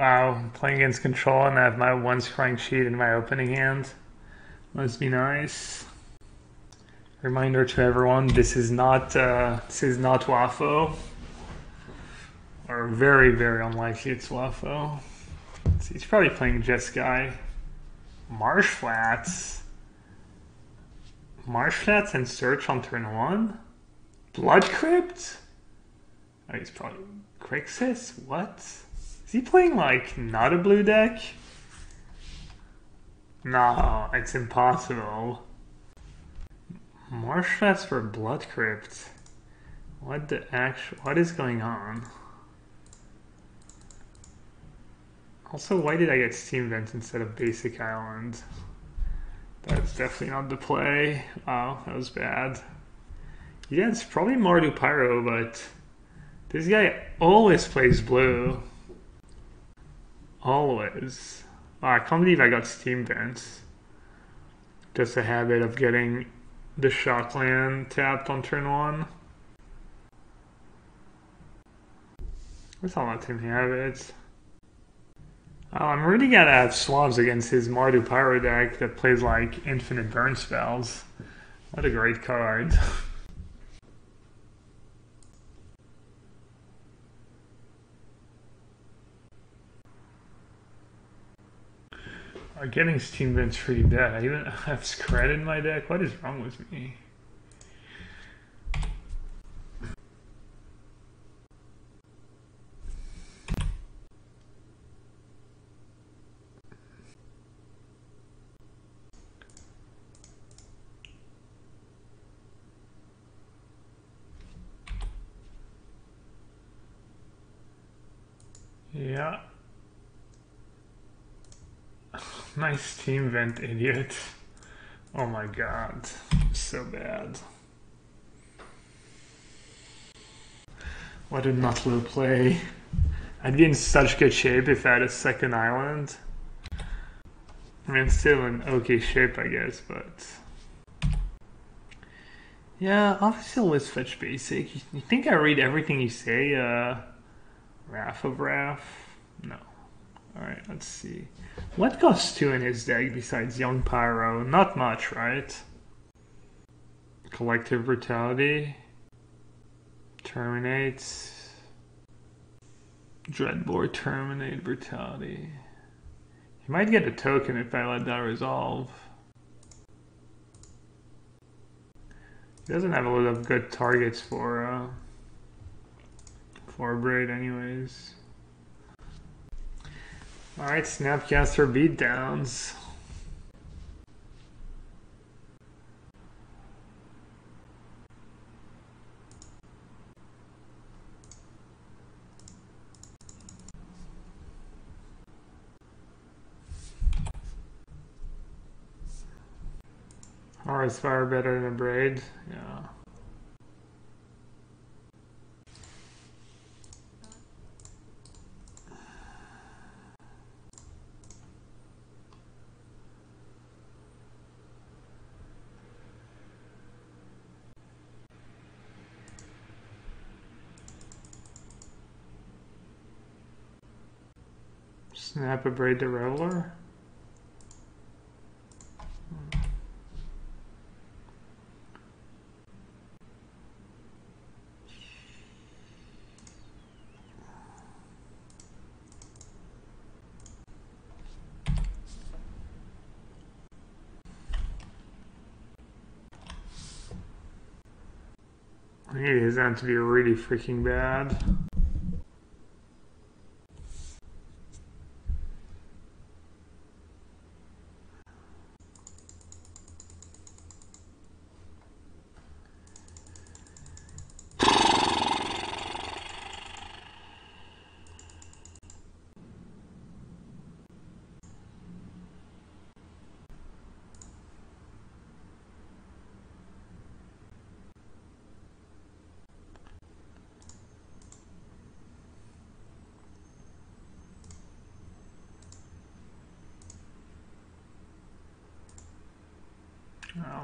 Wow, I'm playing against Control and I have my one scrying sheet in my opening hand. Must be nice. Reminder to everyone: this is not Wafo, or very very unlikely it's Wafo. So he's probably playing Jeskai. Marsh Flats. Marsh Flats and Search on turn 1? Blood Crypt? Oh, he's probably Crixus? What? Is he playing like not a blue deck? No, it's impossible. Marsh Flats for Blood Crypt. What is going on? Also, why did I get Steam Vent instead of Basic Island? That's definitely not the play. Wow, that was bad. Yeah, it's probably Mardu Pyro, but this guy always plays blue. Always. Wow, I can't believe I got Steam Vents. Just a habit of getting the Shockland tapped on turn 1. Let's not let him have it. Oh, I'm really gonna have Swans against his Mardu Pyro deck that plays like infinite burn spells. What a great card. Getting Steam Vent's pretty bad. I even have Scred in my deck. What is wrong with me? Yeah. Nice Steam Vent, idiot. Oh my god. So bad. What did Nutlu play? I'd be in such good shape if I had a second island. I mean, still in okay shape, I guess, but... Yeah, obviously always fetch basic. You think I read everything you say, Wrath of Wrath? No. Alright, let's see. What costs 2 in his deck besides Young Pyro? Not much, right? Collective Brutality. Terminates. Dreadbore, Terminate, Brutality. He might get a token if I let that resolve. He doesn't have a lot of good targets for Braid anyways. Alright, Snapcaster beatdowns. Or is fire better than a Braid? Yeah. Snap a Braid to Reveler? I need his end to be really freaking bad.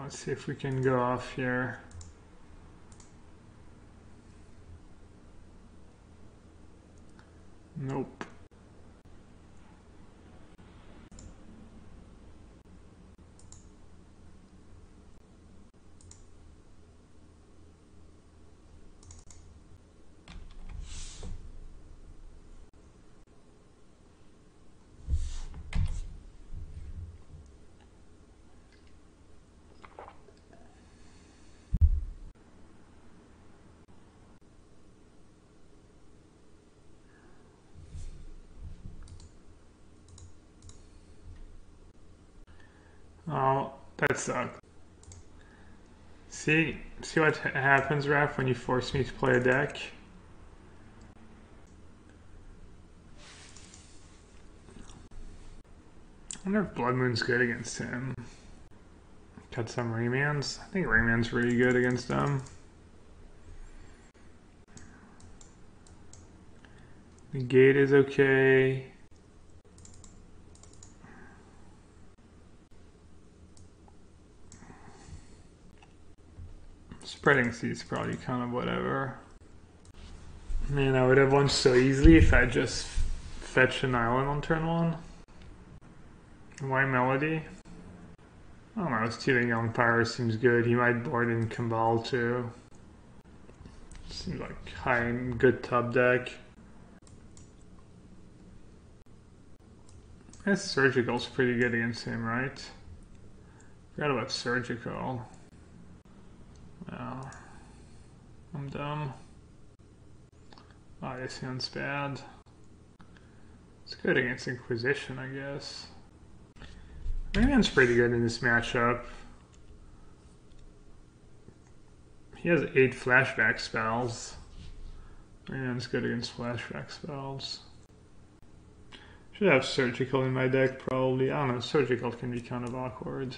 Let's see if we can go off here. Nope. That sucked. See what happens, Raph, when you force me to play a deck? I wonder if Blood Moon's good against him. Cut some Raymans. I think Rayman's really good against them. The gate is okay. Spreading Seed's probably kind of whatever. Man, I would have won so easily if I just fetched an island on turn 1. Why Melody? I don't know, stealing Young Pyro seems good. He might board in Kambal too. Seems like high good top deck. I guess Surgical's pretty good against him, right? Forgot about Surgical. Oh, I'm dumb. Oh, this sounds bad. It's good against Inquisition, I guess. Rayman's pretty good in this matchup. He has 8 flashback spells. Rayman's good against flashback spells. Should have Surgical in my deck, probably. I don't know, Surgical can be kind of awkward.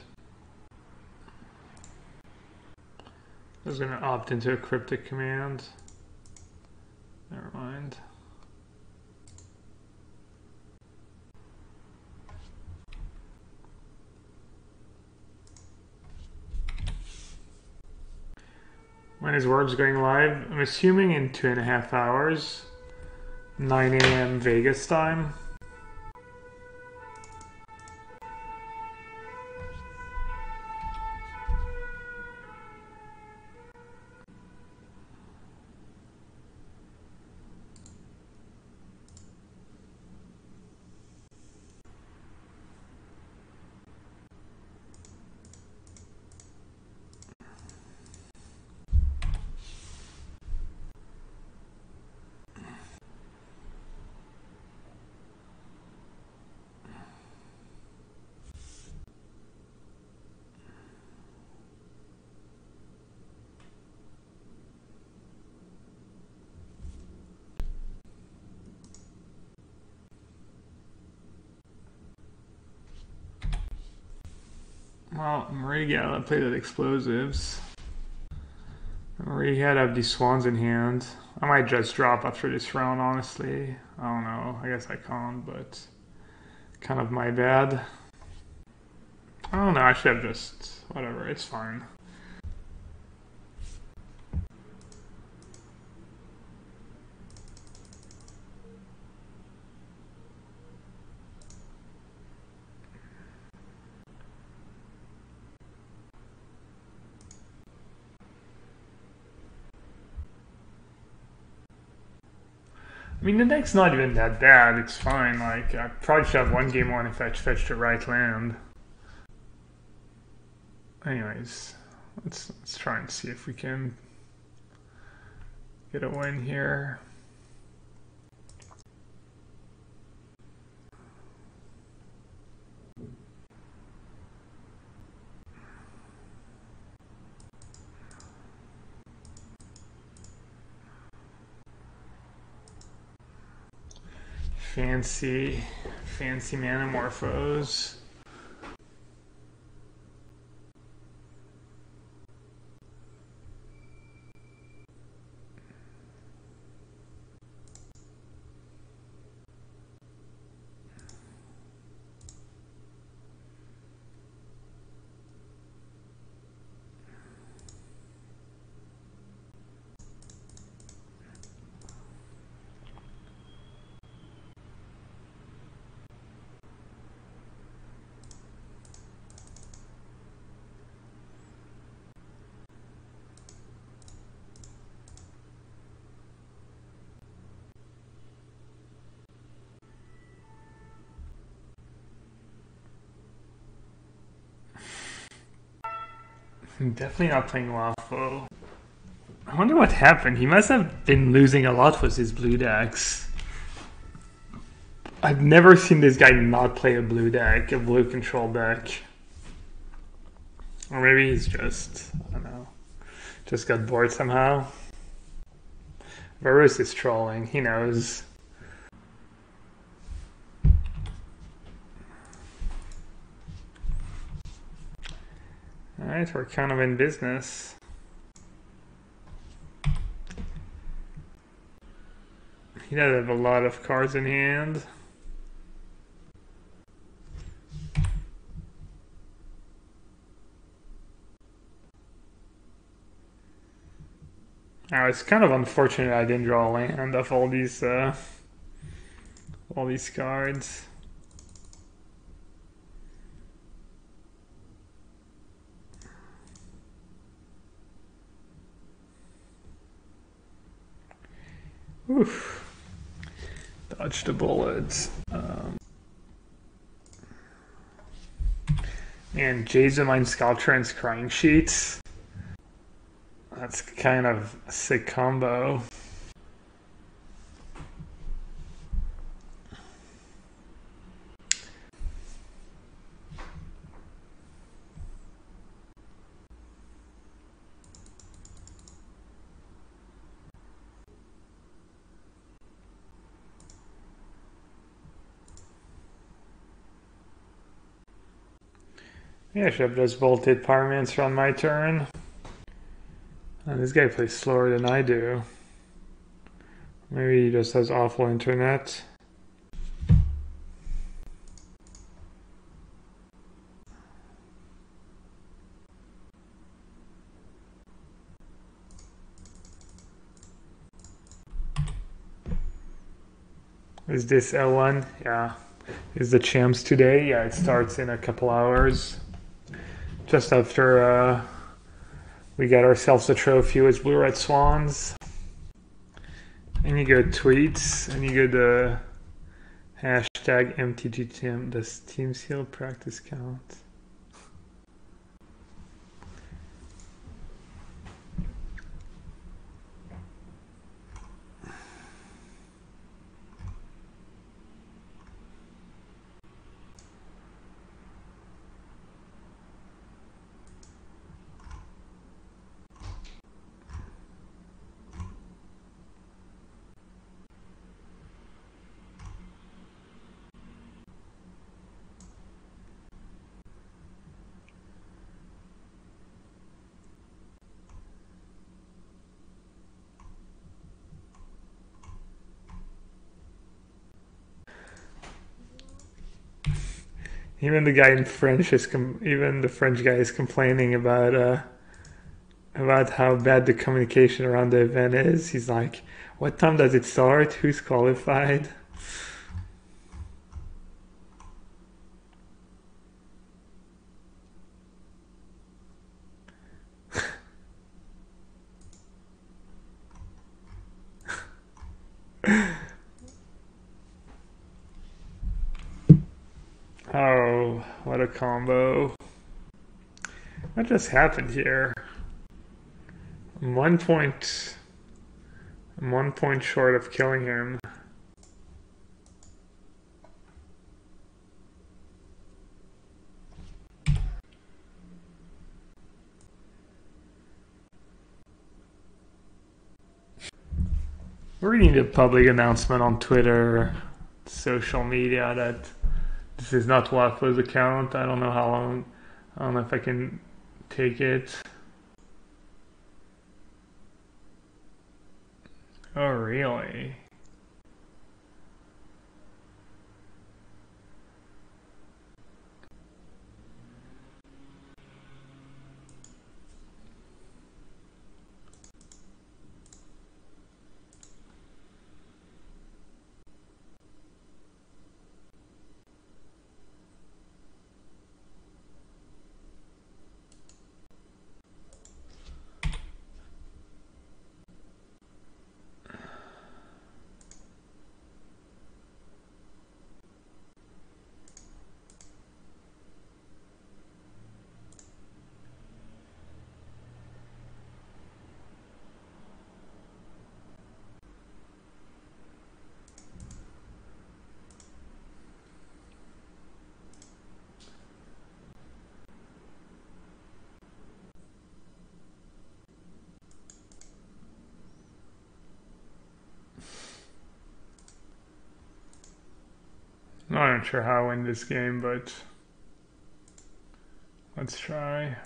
I was gonna opt into a Cryptic Command. Never mind. When is Worms going live? I'm assuming in 2.5 hours. 9 a.m. Vegas time. Well, I'm already gotta play that explosives. I already had to have these swans in hand. I might just drop after this round, honestly. I don't know. I guess I can't, but kind of my bad. I don't know. I should have just whatever. It's fine. I mean, the deck's not even that bad. It's fine. Like, I probably should have won game 1 if I fetched the right land. Anyways, let's try and see if we can get a win here. Fancy Manamorphos. I'm definitely not playing Waffle. I wonder what happened. He must have been losing a lot with his blue decks. I've never seen this guy not play a blue deck, a blue control deck. Or maybe he's just, I don't know, just got bored somehow. Varus is trolling, he knows. Alright, we're kind of in business. He does have a lot of cards in hand. Now it's kind of unfortunate I didn't draw a land of all these cards. Oof. Dodge the bullets. And Jades of Mine Sculpture and Scrying Sheets. That's kind of a sick combo. Yeah, I should have just bolted Pyromancer on my turn. And this guy plays slower than I do. Maybe he just has awful internet. Is this L1? Yeah. Is the champs today? Yeah, it starts in a couple hours. Just after we get ourselves a trophy with Blue-Red Swans. And you go tweets, and you go to hashtag MTGTeam. Does Team Seal practice count? Even the guy in French is even the French guy is complaining about how bad the communication around the event is. He's like, "What time does it start? Who's qualified?" Oh, what a combo. What just happened here? I'm 1 point short of killing him. We need a public announcement on Twitter, social media that this is not Waffle's account. I don't know how long. I don't know if I can take it. Oh, really? not sure how I win this game, but let's try.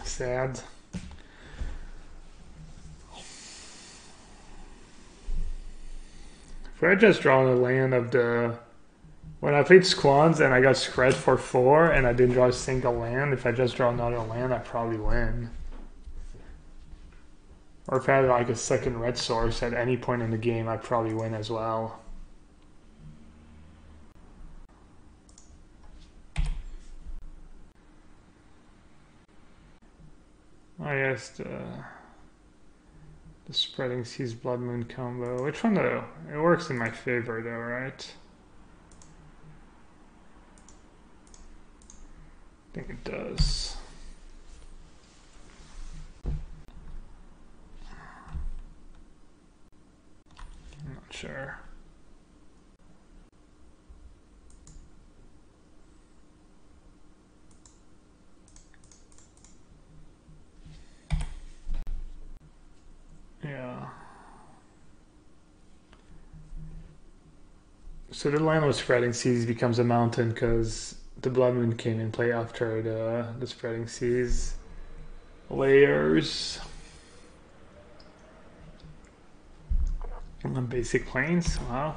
Sad. If I just drawn a land of the... When I played Swans and I got scratched for 4 and I didn't draw a single land, if I just draw another land, I probably win. Or if I had like a second red source at any point in the game, I'd probably win as well. I guess the Spreading Seas Blood Moon combo. Which one though? It works in my favor though, right? I think it does. I'm not sure. Yeah. So the land with Spreading Seas becomes a mountain because the Blood Moon came in play after the Spreading Seas layers. On basic planes, wow.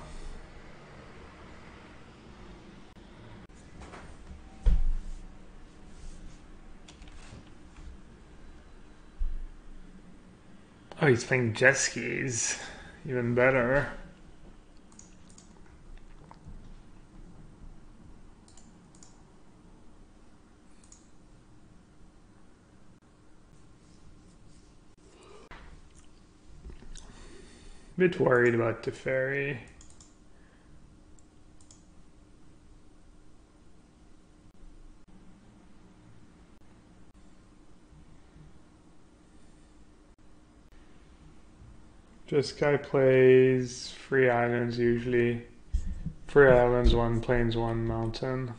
Oh, he's playing jet skis. Even better. Bit worried about the ferry. Just guy plays 3 islands usually. 3 islands, 1 plains, 1 mountain.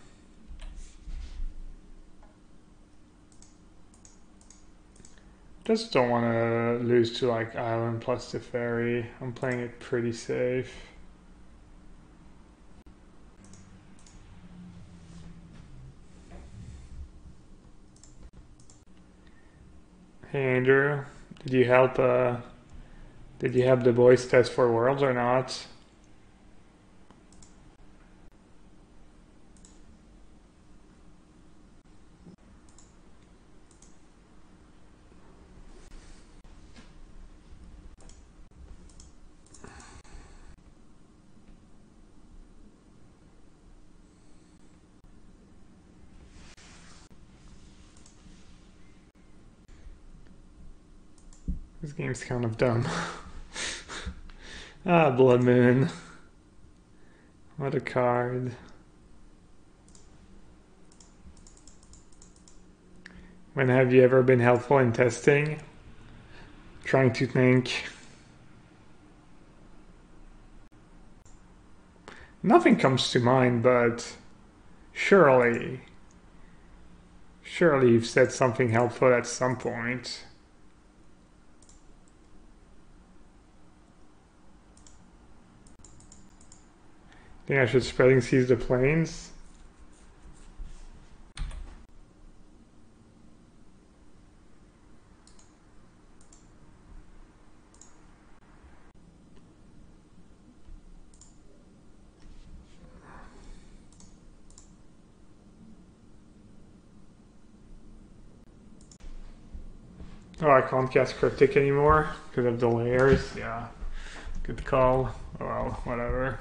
Just don't want to lose to like island plus the ferry. I'm playing it pretty safe. Hey Andrew, did you help the boys test for worlds or not? This game's kind of dumb. Ah, Blood Moon. What a card. When have you ever been helpful in testing? Trying to think. Nothing comes to mind, but surely you've said something helpful at some point. Think I should Spreading Seas the plains? Oh, I can't cast Cryptic anymore because of the layers. Yeah, good call. Oh, well, whatever.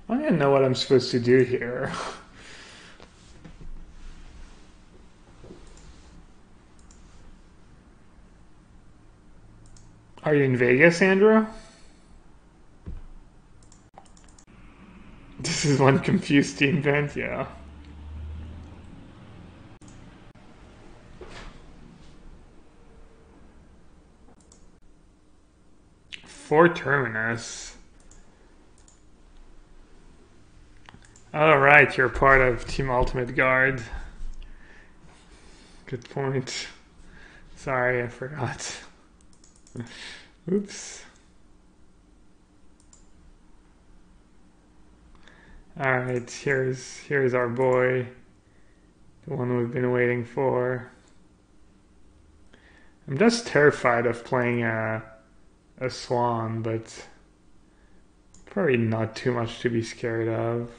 I don't even know what I'm supposed to do here. Are you in Vegas, Andrew? This is one confused team vent, yeah. For Terminus. All right, you're part of Team Ultimate Guard. Good point. Sorry, I forgot. Oops. All right, here's our boy, the one we've been waiting for. I'm just terrified of playing a Swan, but probably not too much to be scared of.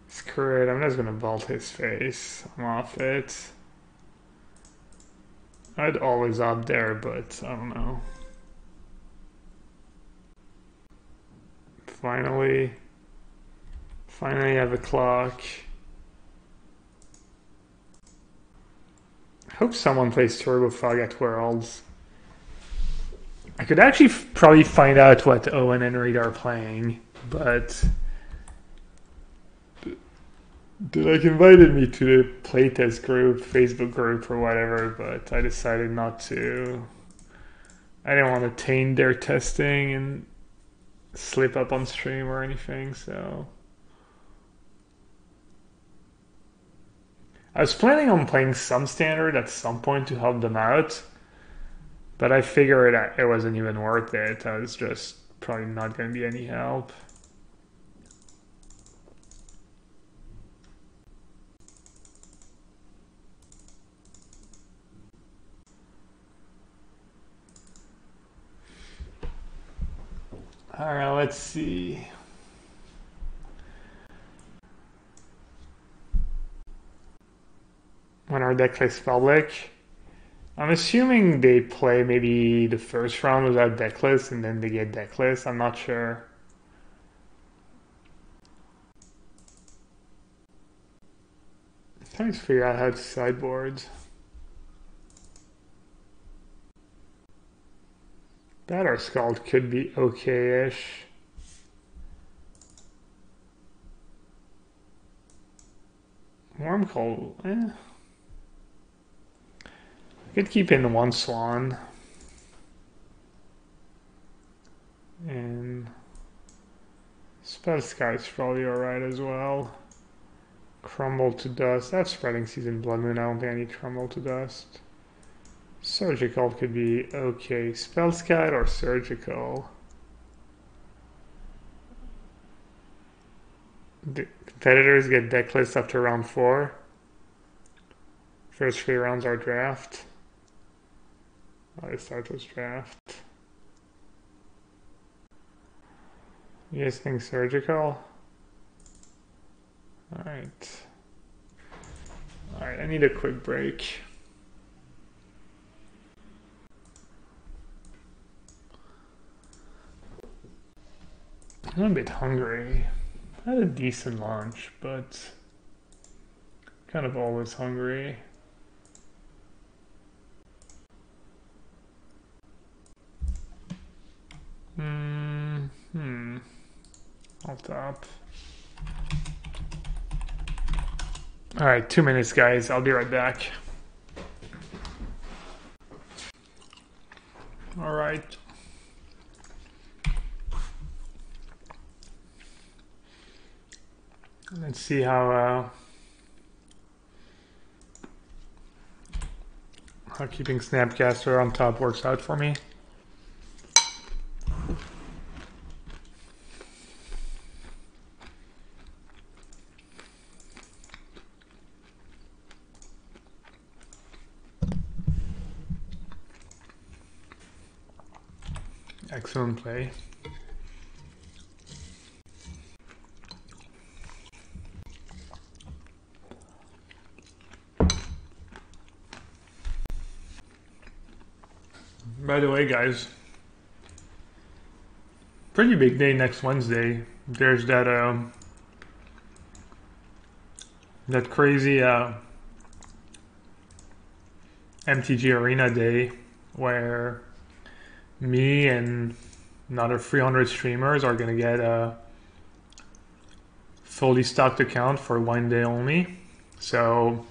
Screw it, I'm just gonna vault his face. I'm off it. I'd always up there, but I don't know. Finally have a clock. I hope someone plays Turbo Fog at Worlds. I could actually probably find out what Owen and Reed are playing, but they invited me to the playtest group, Facebook group or whatever, but I decided not to. I didn't want to taint their testing and slip up on stream or anything, so I was planning on playing some standard at some point to help them out, but I figured it wasn't even worth it. I was just probably not going to be any help. All right, let's see. When our deck plays public, I'm assuming they play maybe the first round without decklist and then they get decklist. I'm not sure. I'm trying to figure out how to sideboard. Batter Scald could be okay-ish. Warm Cold, I could keep in one Swan. And Spell Sky's probably alright as well. Crumble to Dust. I have Spreading Season Blood Moon. I don't think I need Crumble to Dust. Surgical could be okay. Spell Sky or Surgical? The competitors get decklist after round 4. First 3 rounds are draft. I start with draft. You guys think Surgical? Alright. Alright, I need a quick break. I'm a bit hungry. I had a decent lunch, but kind of always hungry. I'll top. Alright, 2 minutes, guys. I'll be right back. Alright. Let's see how keeping Snapcaster on top works out for me. Excellent play. By the way, guys, pretty big day next Wednesday. There's that crazy MTG Arena day where me and another 300 streamers are gonna get a fully stocked account for one day only. So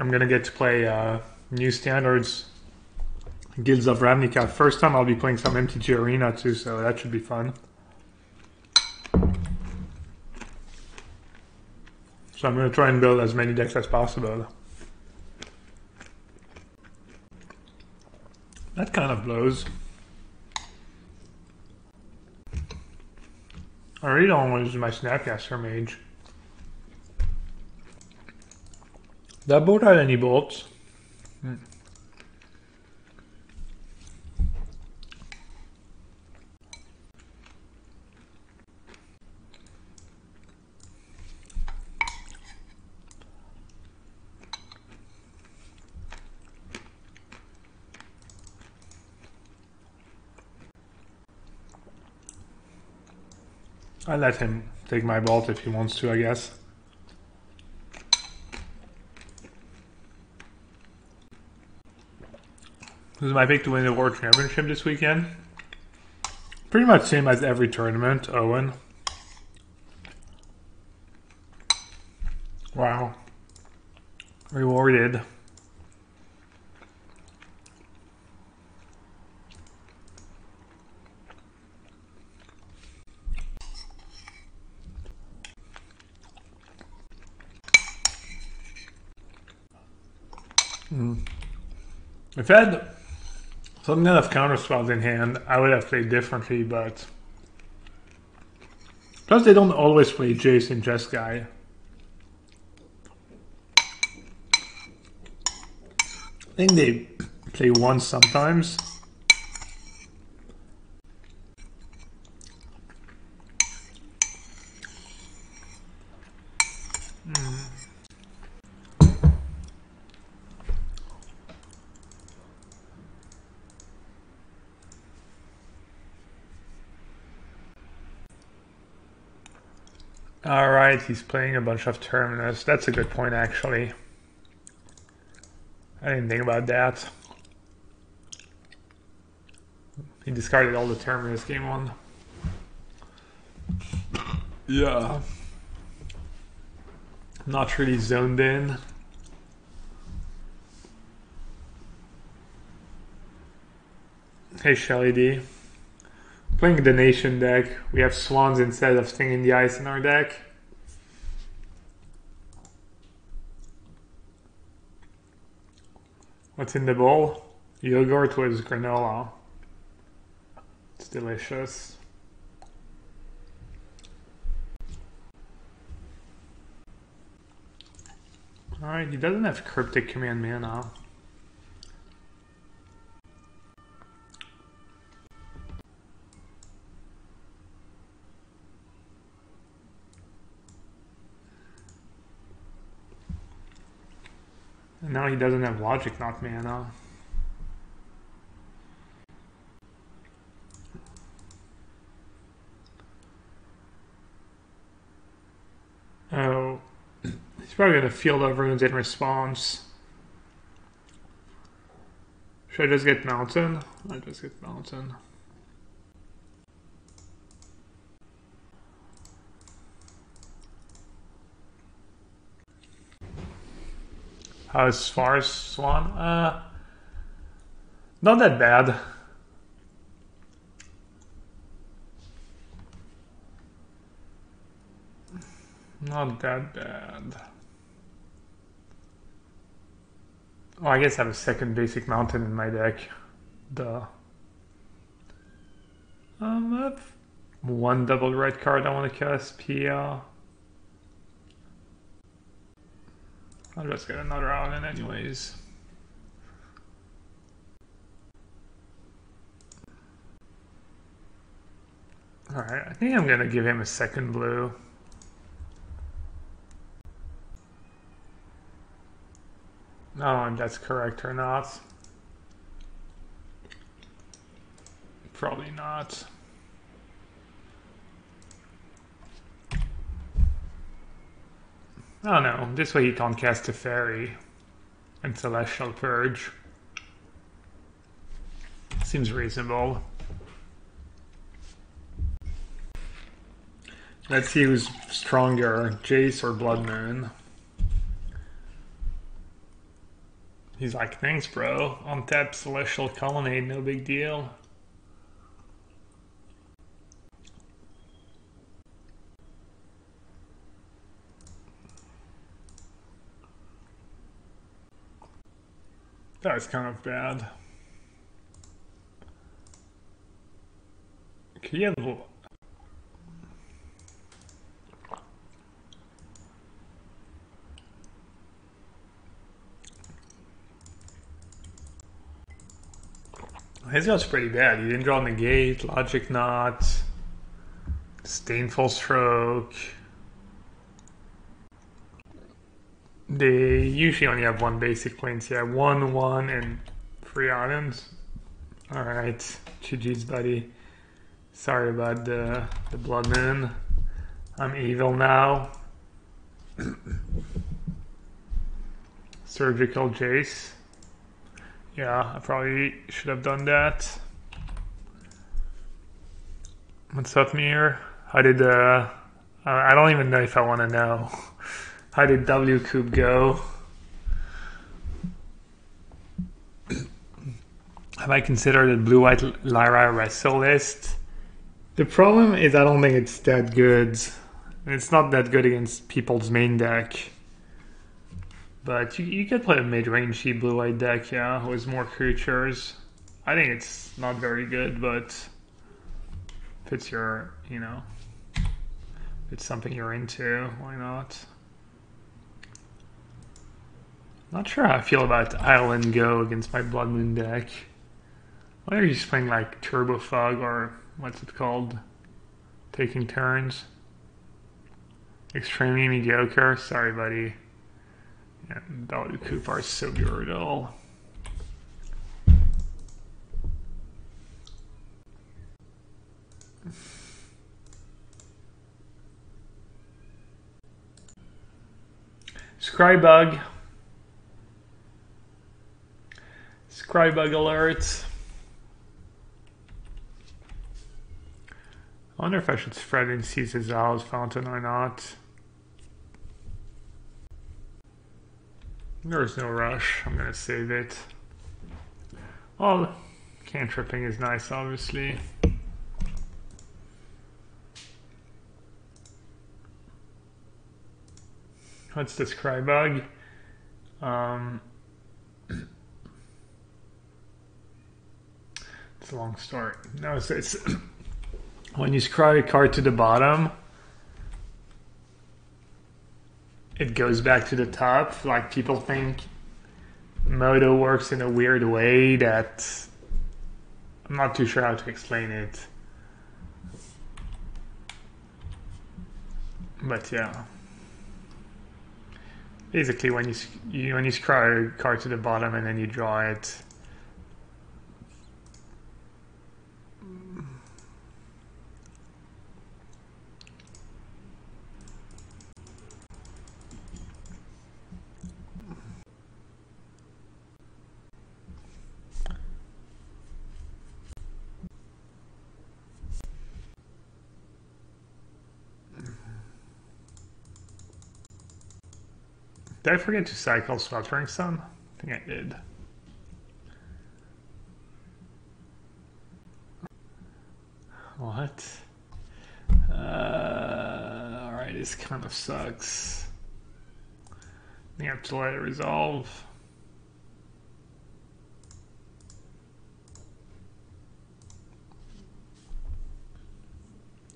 I'm gonna get to play new standards, Guilds of Ravnica. First time I'll be playing some MTG Arena too, so that should be fun. So I'm gonna try and build as many decks as possible. That kind of blows. I really don't want to use my Snapcaster Mage. That boat had any bolts? I let him take my bolt if he wants to, I guess. This is my pick to win the World Championship this weekend. Pretty much same as every tournament, Owen. Wow. Rewarded. If I had some kind of counter spells in hand, I would have played differently, but plus they don't always play Jace and Jeskai. I think they play once sometimes. Alright, he's playing a bunch of Terminus. That's a good point, actually. I didn't think about that. He discarded all the Terminus game one. Yeah. Not really zoned in. Hey, Shelly D. Playing the Nation deck. We have Swans instead of Sting in the Ice in our deck. What's in the bowl? Yogurt with granola. It's delicious. Alright, he doesn't have Cryptic Command mana. And now he doesn't have Logic Knot mana. Oh, he's probably going to Field of Runes in response. Should I just get Mountain? I'll just get Mountain. As far as Swan? Not that bad. Not that bad. Oh, I guess I have a second basic mountain in my deck. Duh. I have one double red card I want to cast, Pia. I'll just get another Island anyways. Alright, I think I'm gonna give him a second blue. No, if that's correct or not. Probably not. Oh no, this way he can't cast a fairy and Celestial Purge. Seems reasonable. Let's see who's stronger, Jace or Blood Moon. He's like, thanks bro, untap Celestial Colonnade, no big deal. That was kind of bad. Could you have... His guy's pretty bad. He didn't draw Negate, Logic Knot, Disdainful Stroke. They usually only have one basic planes. Yeah, 1/1 and 3 items. Alright, GG's buddy. Sorry about the Blood Moon. I'm evil now. Surgical Jace. Yeah, I probably should have done that. What's up, Mir? How did I don't even know if I want to know. How did W Coop go? Have I considered a blue-white Lyra wrestle list? The problem is I don't think it's that good. It's not that good against people's main deck. But you could play a mid-rangey blue-white deck, yeah, with more creatures. I think it's not very good, but if it's your, you know, if it's something you're into, why not? Not sure how I feel about Island Go against my Blood Moon deck. Why are you just playing like Turbo Fog or what's it called? Taking turns. Extremely mediocre. Sorry, buddy. Yeah, W Coop are so brutal. Scrybug. Scrybug alert. I wonder if I should spread in Caesar's Fountain or not. There's no rush. I'm gonna save it. Well, cantripping is nice, obviously. What's the Scrybug? It's a long story. No, it's when you scry a card to the bottom, it goes back to the top. Like, people think Moto works in a weird way that I'm not too sure how to explain it. But yeah. Basically, when you scry a card to the bottom and then you draw it, did I forget to cycle Sweltering Sun? I think I did. What? Alright, this kind of sucks. I think I have to let it resolve.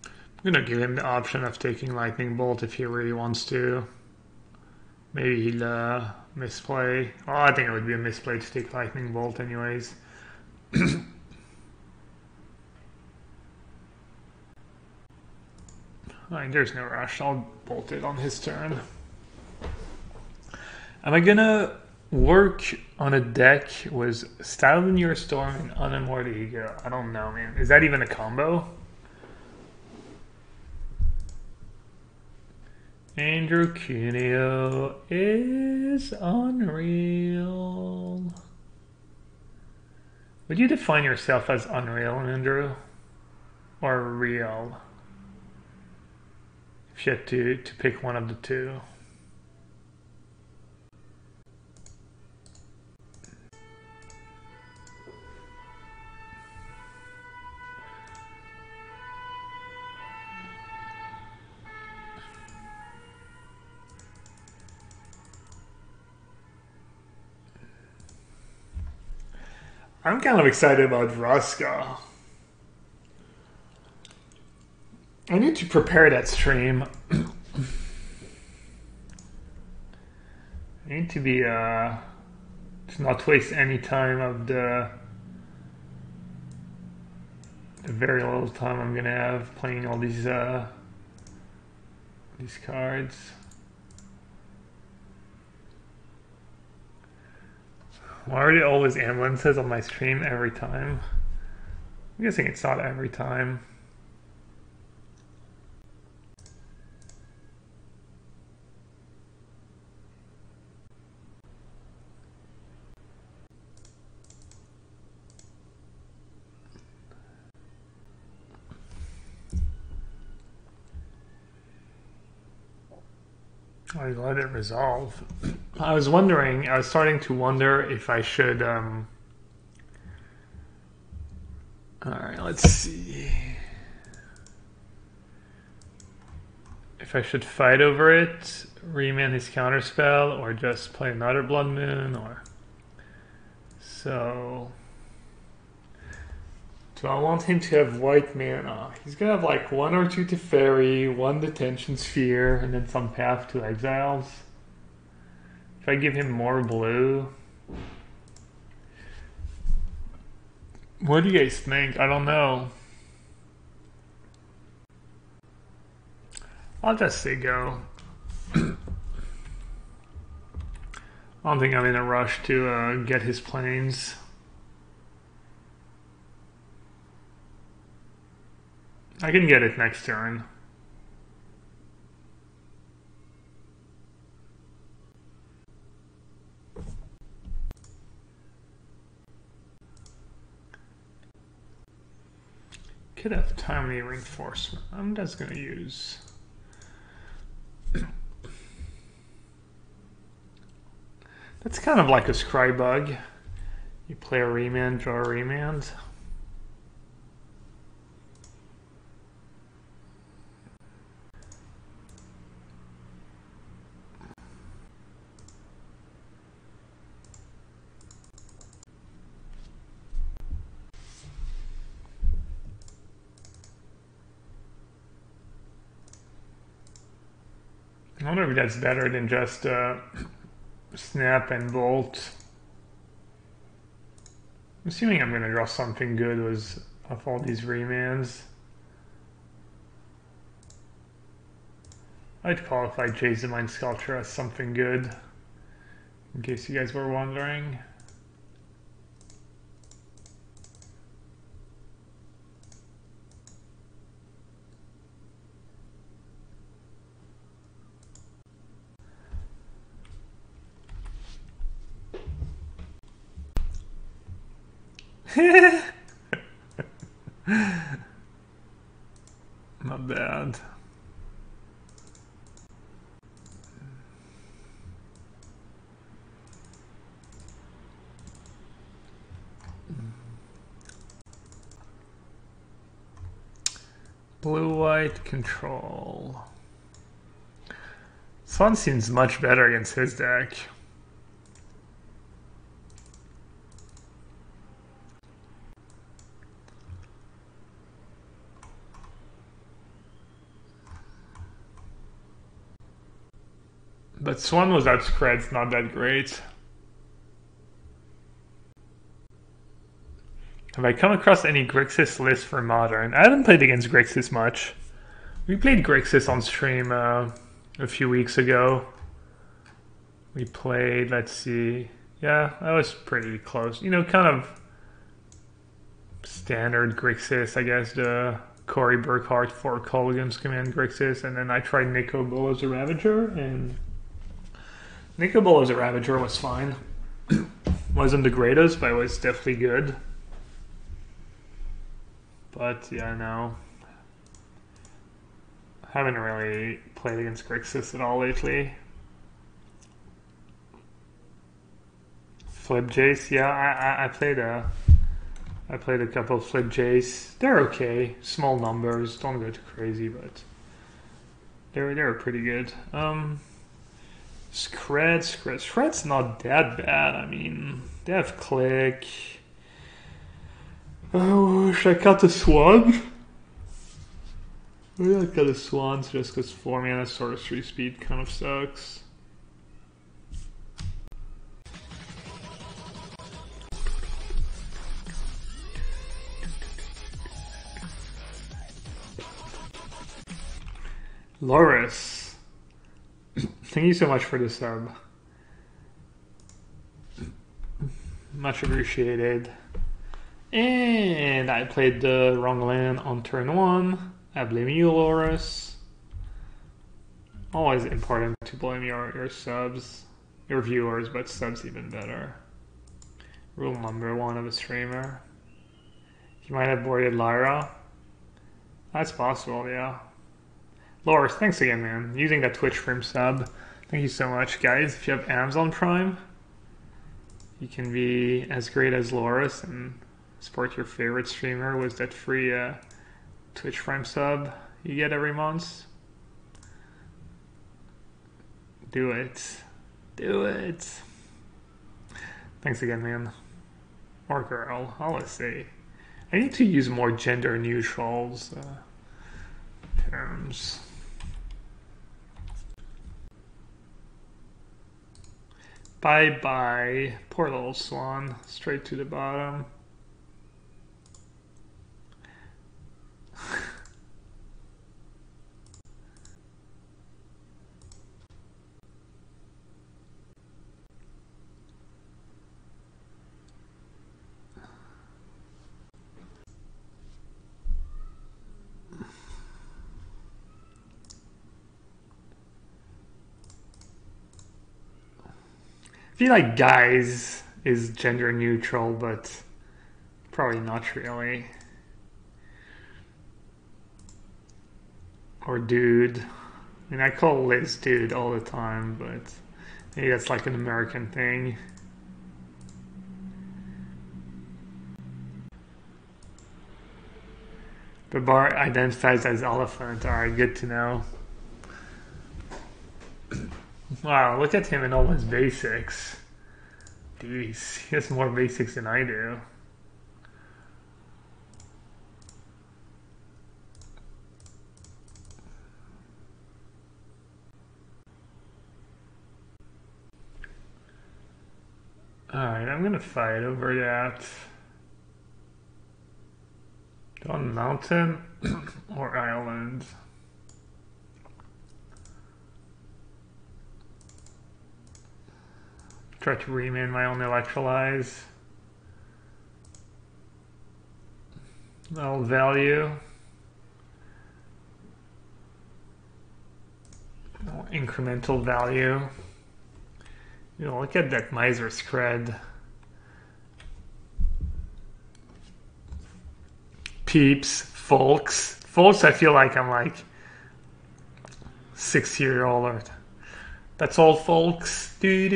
I'm gonna give him the option of taking Lightning Bolt if he really wants to. Maybe he'll misplay. Well, I think it would be a misplay to take Lightning Bolt anyways. Alright, there's no rush. I'll bolt it on his turn. Am I gonna Work on a deck was Styled in Your Storm and Unmoored Ego. I don't know, man. Is that even a combo? Andrew Cuneo is unreal. Would you define yourself as unreal, Andrew? Or real? If you had to pick one of the two. I'm kind of excited about Vraska. I need to prepare that stream. I need to be to not waste any time of the very little time I'm gonna have playing all these cards. Why are there always ambulances on my stream every time? I'm guessing it's not every time. I let it resolve. I was starting to wonder if I should, alright, let's see. If I should fight over it, remand his counterspell, or just play another Blood Moon, or... So... Do I want him to have white mana? He's gonna have like 1 or 2 Teferi, 1 Detention Sphere, and then some Path to Exiles. If I give him more blue... What do you guys think? I don't know. I'll just say go. I don't think I'm in a rush to get his planes. I can get it next turn. Could have timely reinforcement. I'm just gonna use... That's kind of like a scry bug. You play a remand, draw a remand. I wonder if that's better than just snap and bolt. I'm assuming I'm going to draw something good with of all these remands. I'd qualify Jason Mind Sculpture as something good, in case you guys were wondering. Not bad. Blue-white control. Swans seems much better against his deck. But Swan without spread's not that great. Have I come across any Grixis lists for Modern? I haven't played against Grixis much. We played Grixis on stream a few weeks ago. We played, let's see. Yeah, that was pretty close. You know, kind of standard Grixis, I guess, the Corey Burkhart for Colgan's Command Grixis, and then I tried Nico Bull as a Ravager, and Nico Bull as a Ravager was fine. Wasn't the greatest, but it was definitely good. But yeah, no. Haven't really played against Grixis at all lately. Flip Jace, yeah, I played a couple of Flip Jace. They're okay, small numbers, don't go too crazy, but they're pretty good. Scred's not that bad. I mean, they have Click. Oh, should I cut the Swans? Maybe I'll cut the Swans just because 4 mana sorcery speed kind of sucks. Loris, thank you so much for the sub. Much appreciated. And I played the wrong land on turn 1. I blame you, Loris. Always important to blame your subs, your viewers, but subs even better. Rule number 1 of a streamer. You might have boarded Lyra. That's possible, yeah. Loris, thanks again, man. Using that Twitch stream sub. Thank you so much, guys. If you have Amazon Prime, you can be as great as Loris and support your favorite streamer with that free Twitch Prime sub you get every month. Do it. Do it. Thanks again, man. Or girl, I'll always say. I need to use more gender neutral terms. Bye-bye. Poor little Swan. Straight to the bottom. I feel like guys is gender neutral, but probably not really. Or dude. I mean, I call Liz dude all the time, but maybe that's like an American thing. But Bart identifies as elephant. Alright, good to know. Wow, look at him and all his basics. Jeez, he has more basics than I do. Alright, I'm gonna fight over that. On mountain or island? Try to remain my own electrolyze. Null value. Incremental value. You know, look at that miser spread. Peeps, folks. Folks, I feel like I'm like 6-year-old or that's all, folks. That's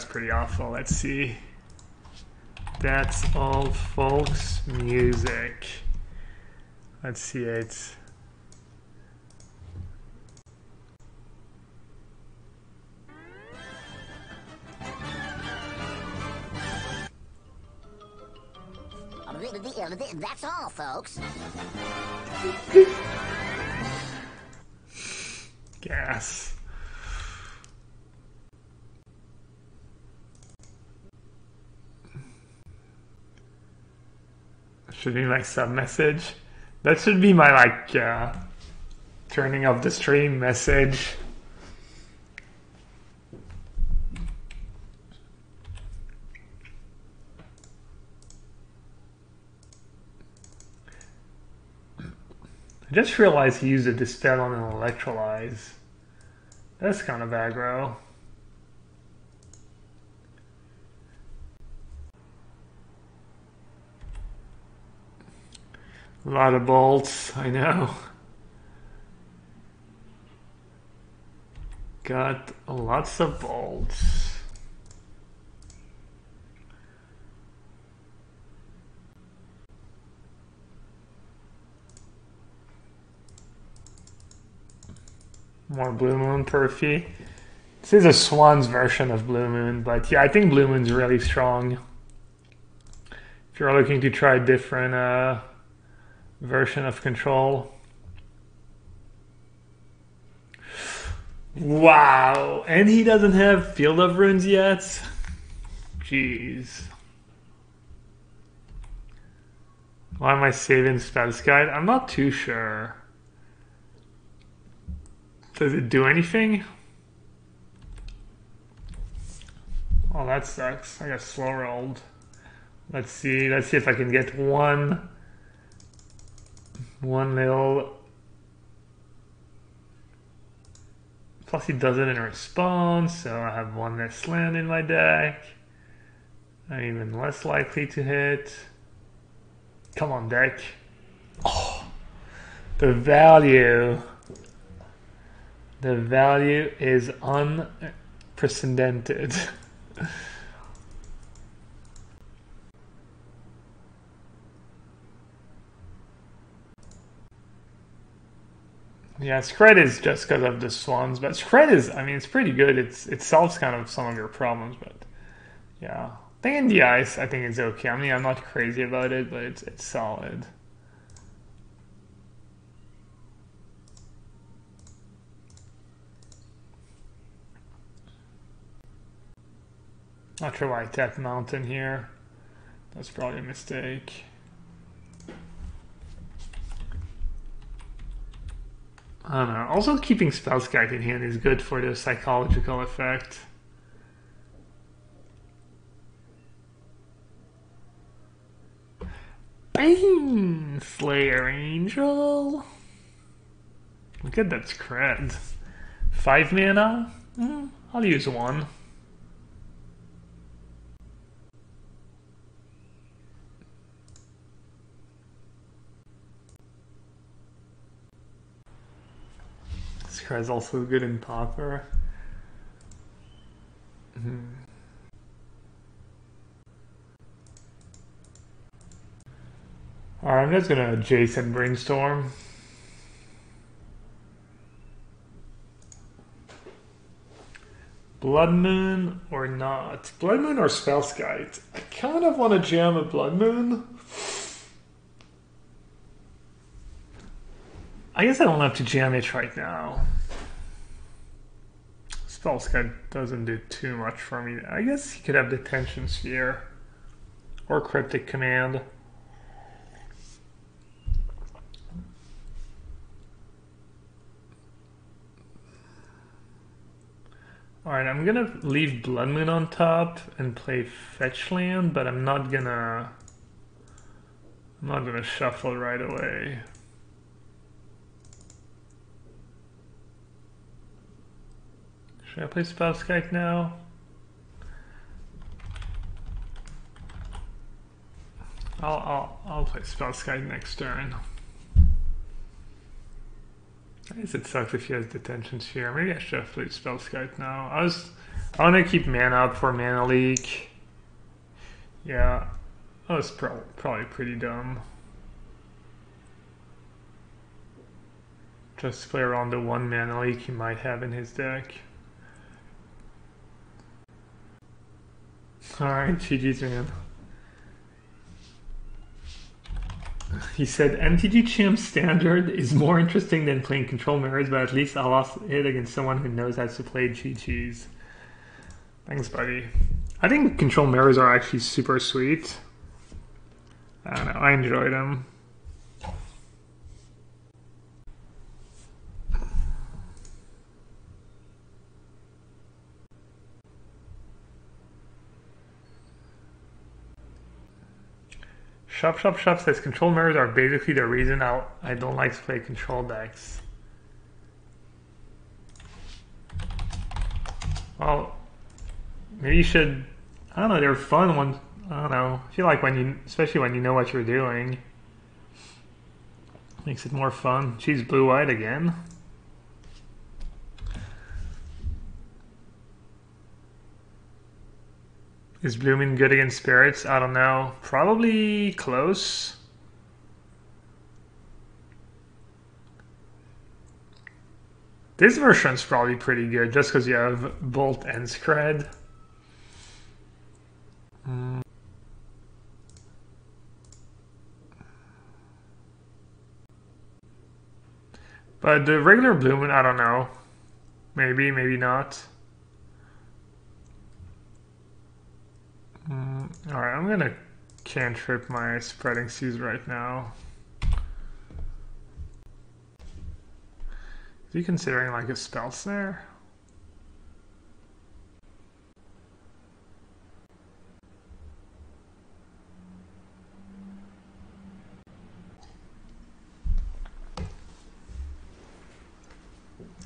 pretty awful. Let's see. That's all, folks. Music. Let's see it. That's all, folks. Gas. Should be my sub message. That should be my like turning off the stream message. I just realized he used a dispel on an electrolyze. That's kind of aggro. A lot of bolts, I know. Got lots of bolts. More Blue Moon Perfy. This is a Swans version of Blue Moon, but yeah, I think Blue Moon's really strong. If you're looking to try a different version of control. Wow, and he doesn't have Field of Runes yet? Jeez. Why am I saving Spell's Guide? I'm not too sure. Does it do anything? Oh, that sucks. I got slow rolled. Let's see if I can get one little. Plus he does it in response, so I have one less land in my deck. I'm even less likely to hit. Come on, deck. Oh, the value. The value is unprecedented. Yeah, Scred is just because of the Swans, but Scred is, I mean, it's pretty good. It solves kind of some of your problems, but yeah. I think in the ice, I think it's okay. I mean, I'm not crazy about it, but it's solid. Not sure why I tapped Mountain here. That's probably a mistake. I don't know. Also, keeping Spell's Guide in hand is good for the psychological effect. Bane Slayer Angel. Look at that Scred. 5 mana? I'll use 1. Scred's also good in Pauper. Alright, I'm just gonna Jason Brainstorm. Blood Moon or not? Blood Moon or Spell's Guide? I kind of want to jam a Blood Moon. I guess I don't have to jam it right now. Spell's Guide doesn't do too much for me. I guess he could have Detention Sphere or Cryptic Command. Alright, I'm gonna leave Blood Moon on top and play Fetch Land, but I'm not gonna shuffle right away. Should I play Spell's Guide now? I'll play Spell's Guide next turn. I guess it sucks if he has Detention Sphere. Maybe I should have played Spell's Guide now. I want to keep mana up for Mana Leak. Yeah, that was probably pretty dumb. Just to play around the 1 Mana Leak he might have in his deck. Alright, GG's, man. He said, MTG Champ Standard is more interesting than playing Control Mirrors, but at least I lost it against someone who knows how to play GG's. Thanks, buddy. I think Control Mirrors are actually super sweet. I don't know, I enjoyed them. Shop says control mirrors are basically the reason I don't like to play control decks. Well, maybe you should, I don't know, they're fun when, I don't know, I feel like when you, especially when you know what you're doing, makes it more fun. She's blue-white again. Is Blooming good against spirits? I don't know. Probably close. This version's probably pretty good just because you have Bolt and Scred. But the regular Bloomin', I don't know. Maybe, maybe not. Alright, I'm gonna cantrip my Spreading Seas right now. Is he considering like a spell snare?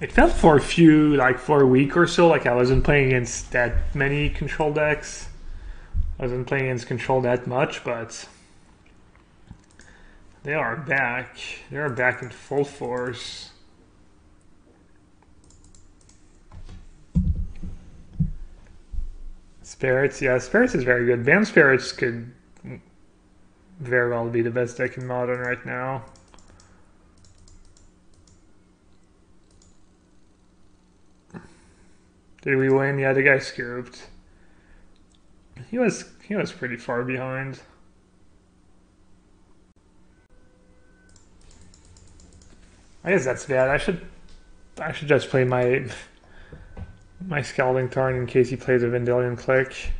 It felt for a few, like for a week or so, like I wasn't playing against that many control decks. I wasn't playing against control that much, but they are back. They are back in full force. Spirits, yeah, Spirits is very good. Bam Spirits could very well be the best deck in Modern right now. Did we win? Yeah, the guy scooped. He was pretty far behind. I guess that's bad. I should just play my Scalding Tarn in case he plays a Vendilion Click.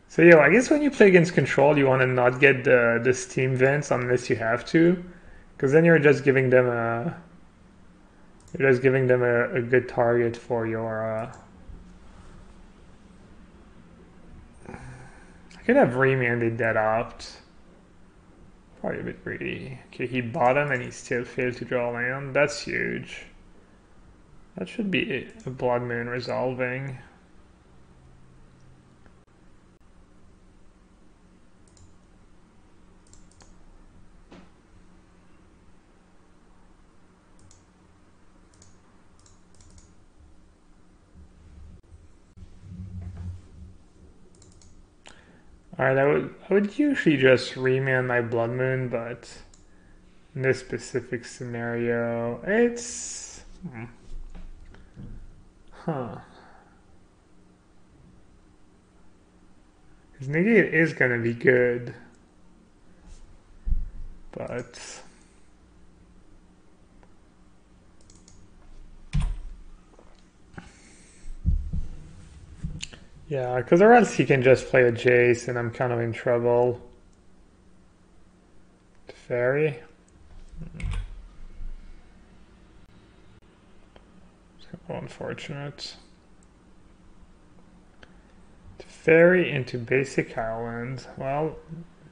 So yeah, I guess when you play against control, you want to not get the steam vents unless you have to, because then you're just giving them a good target for your. I could have remanded that opt. Probably a bit greedy. Okay, he bottom and he still failed to draw land. That's huge. That should be a Blood Moon resolving. Alright, I would usually just remand my Blood Moon, but in this specific scenario, it's... Huh. His negate is gonna be good, but... Yeah, because or else he can just play a Jace and I'm kind of in trouble. Fairy. It's kind of unfortunate. Fairy into basic Island. Well,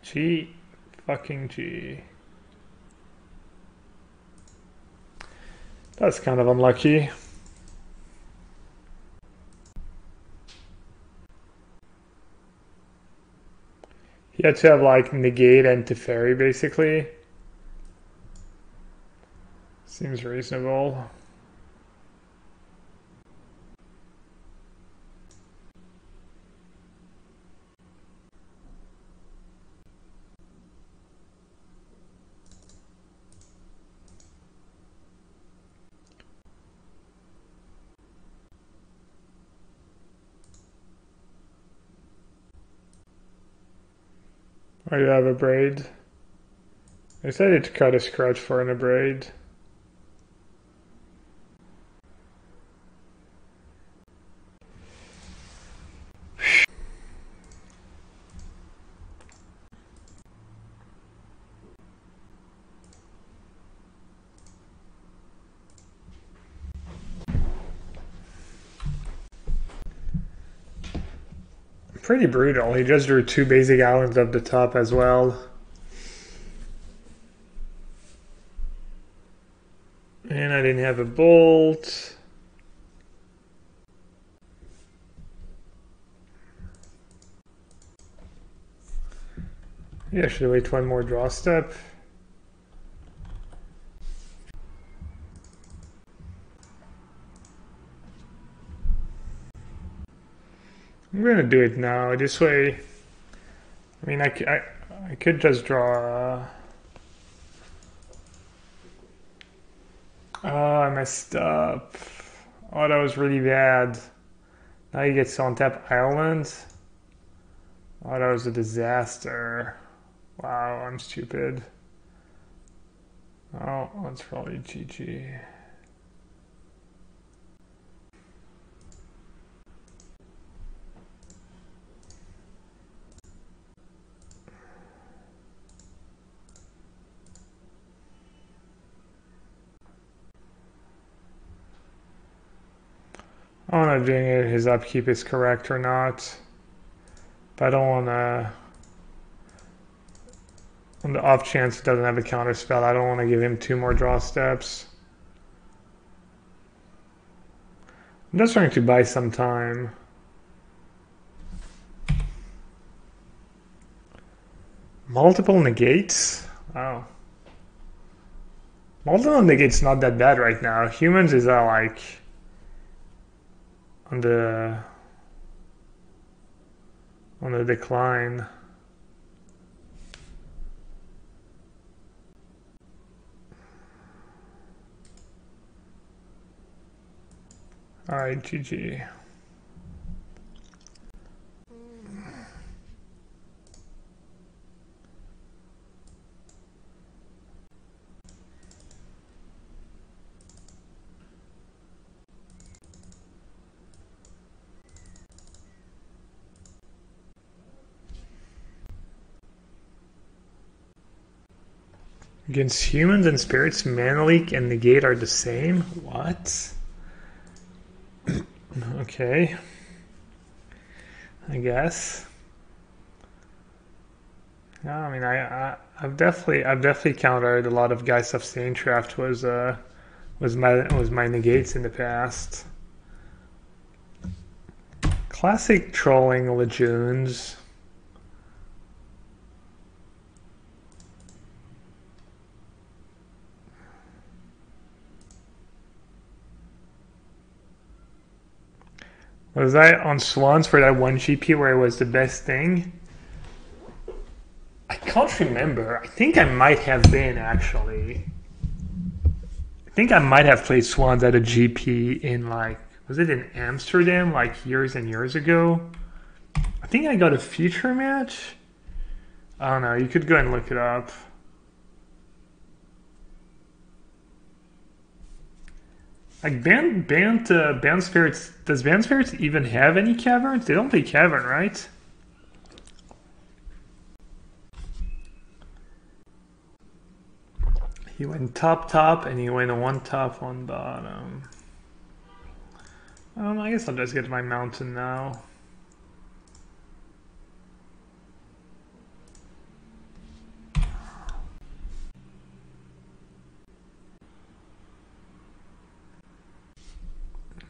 G fucking G. That's kind of unlucky. He had to have like negate and Teferi basically. Seems reasonable. Oh, you have a braid? I decided to cut a scratch for in a braid. Pretty brutal. He just drew 2 basic islands up the top as well. And I didn't have a bolt. Yeah, should I wait 1 more draw step? I'm gonna do it now. This way, I mean, I could just draw. Oh, I messed up. Oh, that was really bad. Now you get on tap island. Oh, that was a disaster. Wow, I'm stupid. Oh, that's probably GG. I'm not doing it if his upkeep is correct or not. But I don't want to... On the off chance he doesn't have a counter spell, I don't want to give him 2 more draw steps. I'm just trying to buy some time. Multiple negates? Wow. Multiple negates not that bad right now. Humans is like on the decline. All right, GG. Against humans and spirits, mana leak and negate are the same? What? Okay. I guess. Yeah, I mean, I've definitely countered a lot of guys of Saintcraft was my negates in the past. Classic trolling Legunes. Was I on Swans for that 1 GP where it was the best thing? I can't remember. I think I might have been, actually. I think I might have played Swans at a GP in, like, was it in Amsterdam, like, years and years ago? I think I got a feature match. I don't know. You could go and look it up. Like, Band Spirits... Does Band Spirits even have any caverns? They don't play cavern, right? He went top, and he went 1 top, 1 bottom. I guess I'll just get my mountain now.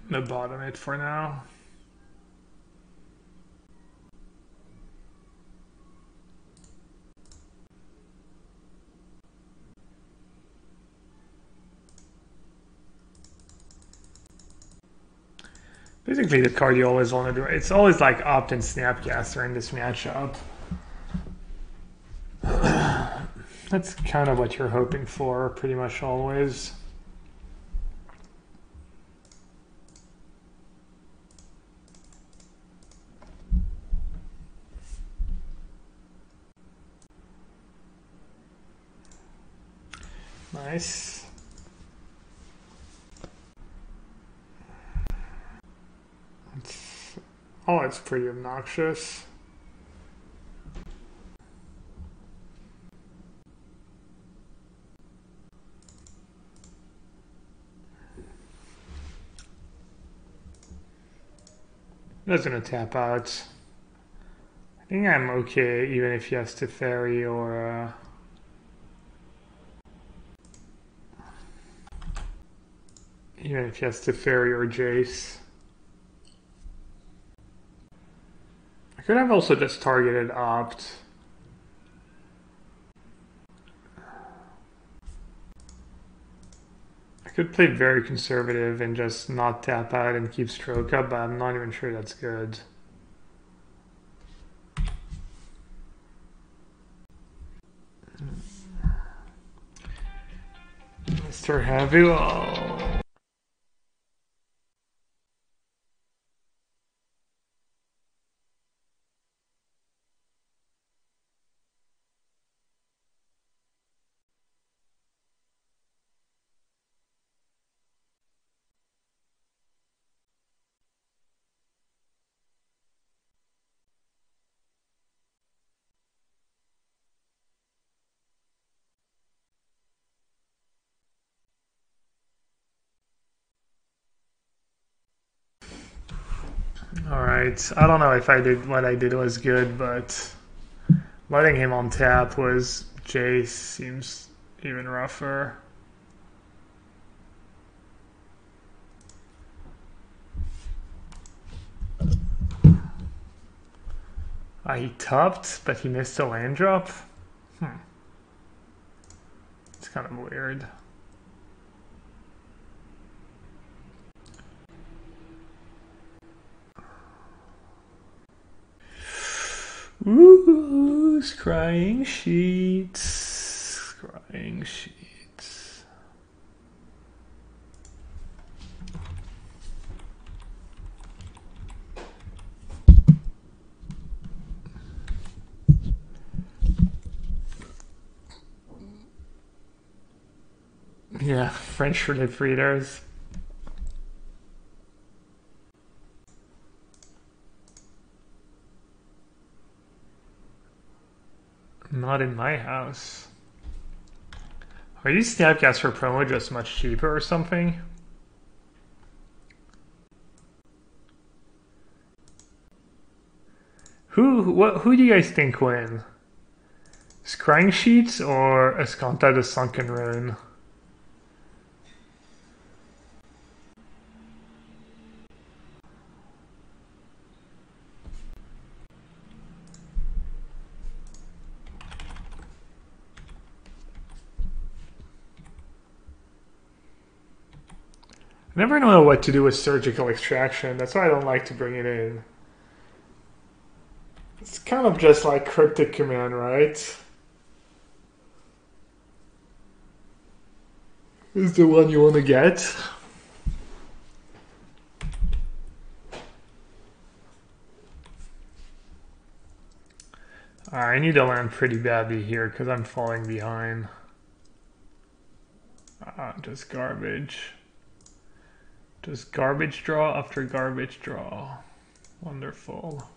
I'm gonna bottom it for now. Basically, the card you always want to do, it's always like Opt and Snapcaster in this matchup. That's kind of what you're hoping for, pretty much always. Nice. Oh, it's pretty obnoxious. That's gonna tap out. I think I'm okay even if he has to ferry or even if he has to ferry or Jace. I could have also just targeted Opt. I could play very conservative and just not tap out and keep stroke up, but I'm not even sure that's good. Mr. Gabriel. Alright, I don't know if I did what I did was good, but letting him on tap was Jace seems even rougher. He topped, but he missed a land drop? It's kind of weird. Ooh, scrying sheets. Scrying sheets. Yeah, French for lip readers. Not in my house. Are these Snapcaster promo just much cheaper or something? Who do you guys think win? Scrying Sheets or Escanta the Sunken Rune? I never know what to do with surgical extraction. That's why I don't like to bring it in. It's kind of just like cryptic command, right? Is the one you want to get. I need to land pretty badly here because I'm falling behind. Just garbage. Just garbage draw after garbage draw. Wonderful.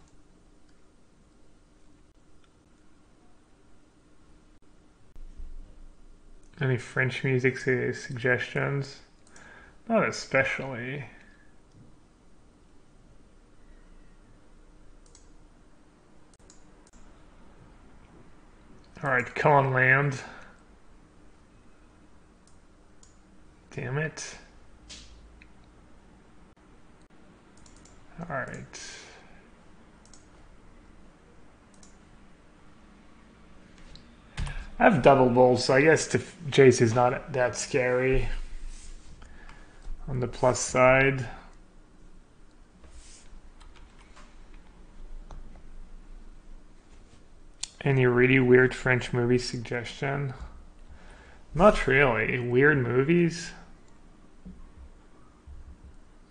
Any French music suggestions? Not especially. Alright, come on, land. Damn it. Alright. I have double bowls, so I guess Jace is not that scary. On the plus side. Any really weird French movie suggestion? Not really. Weird movies?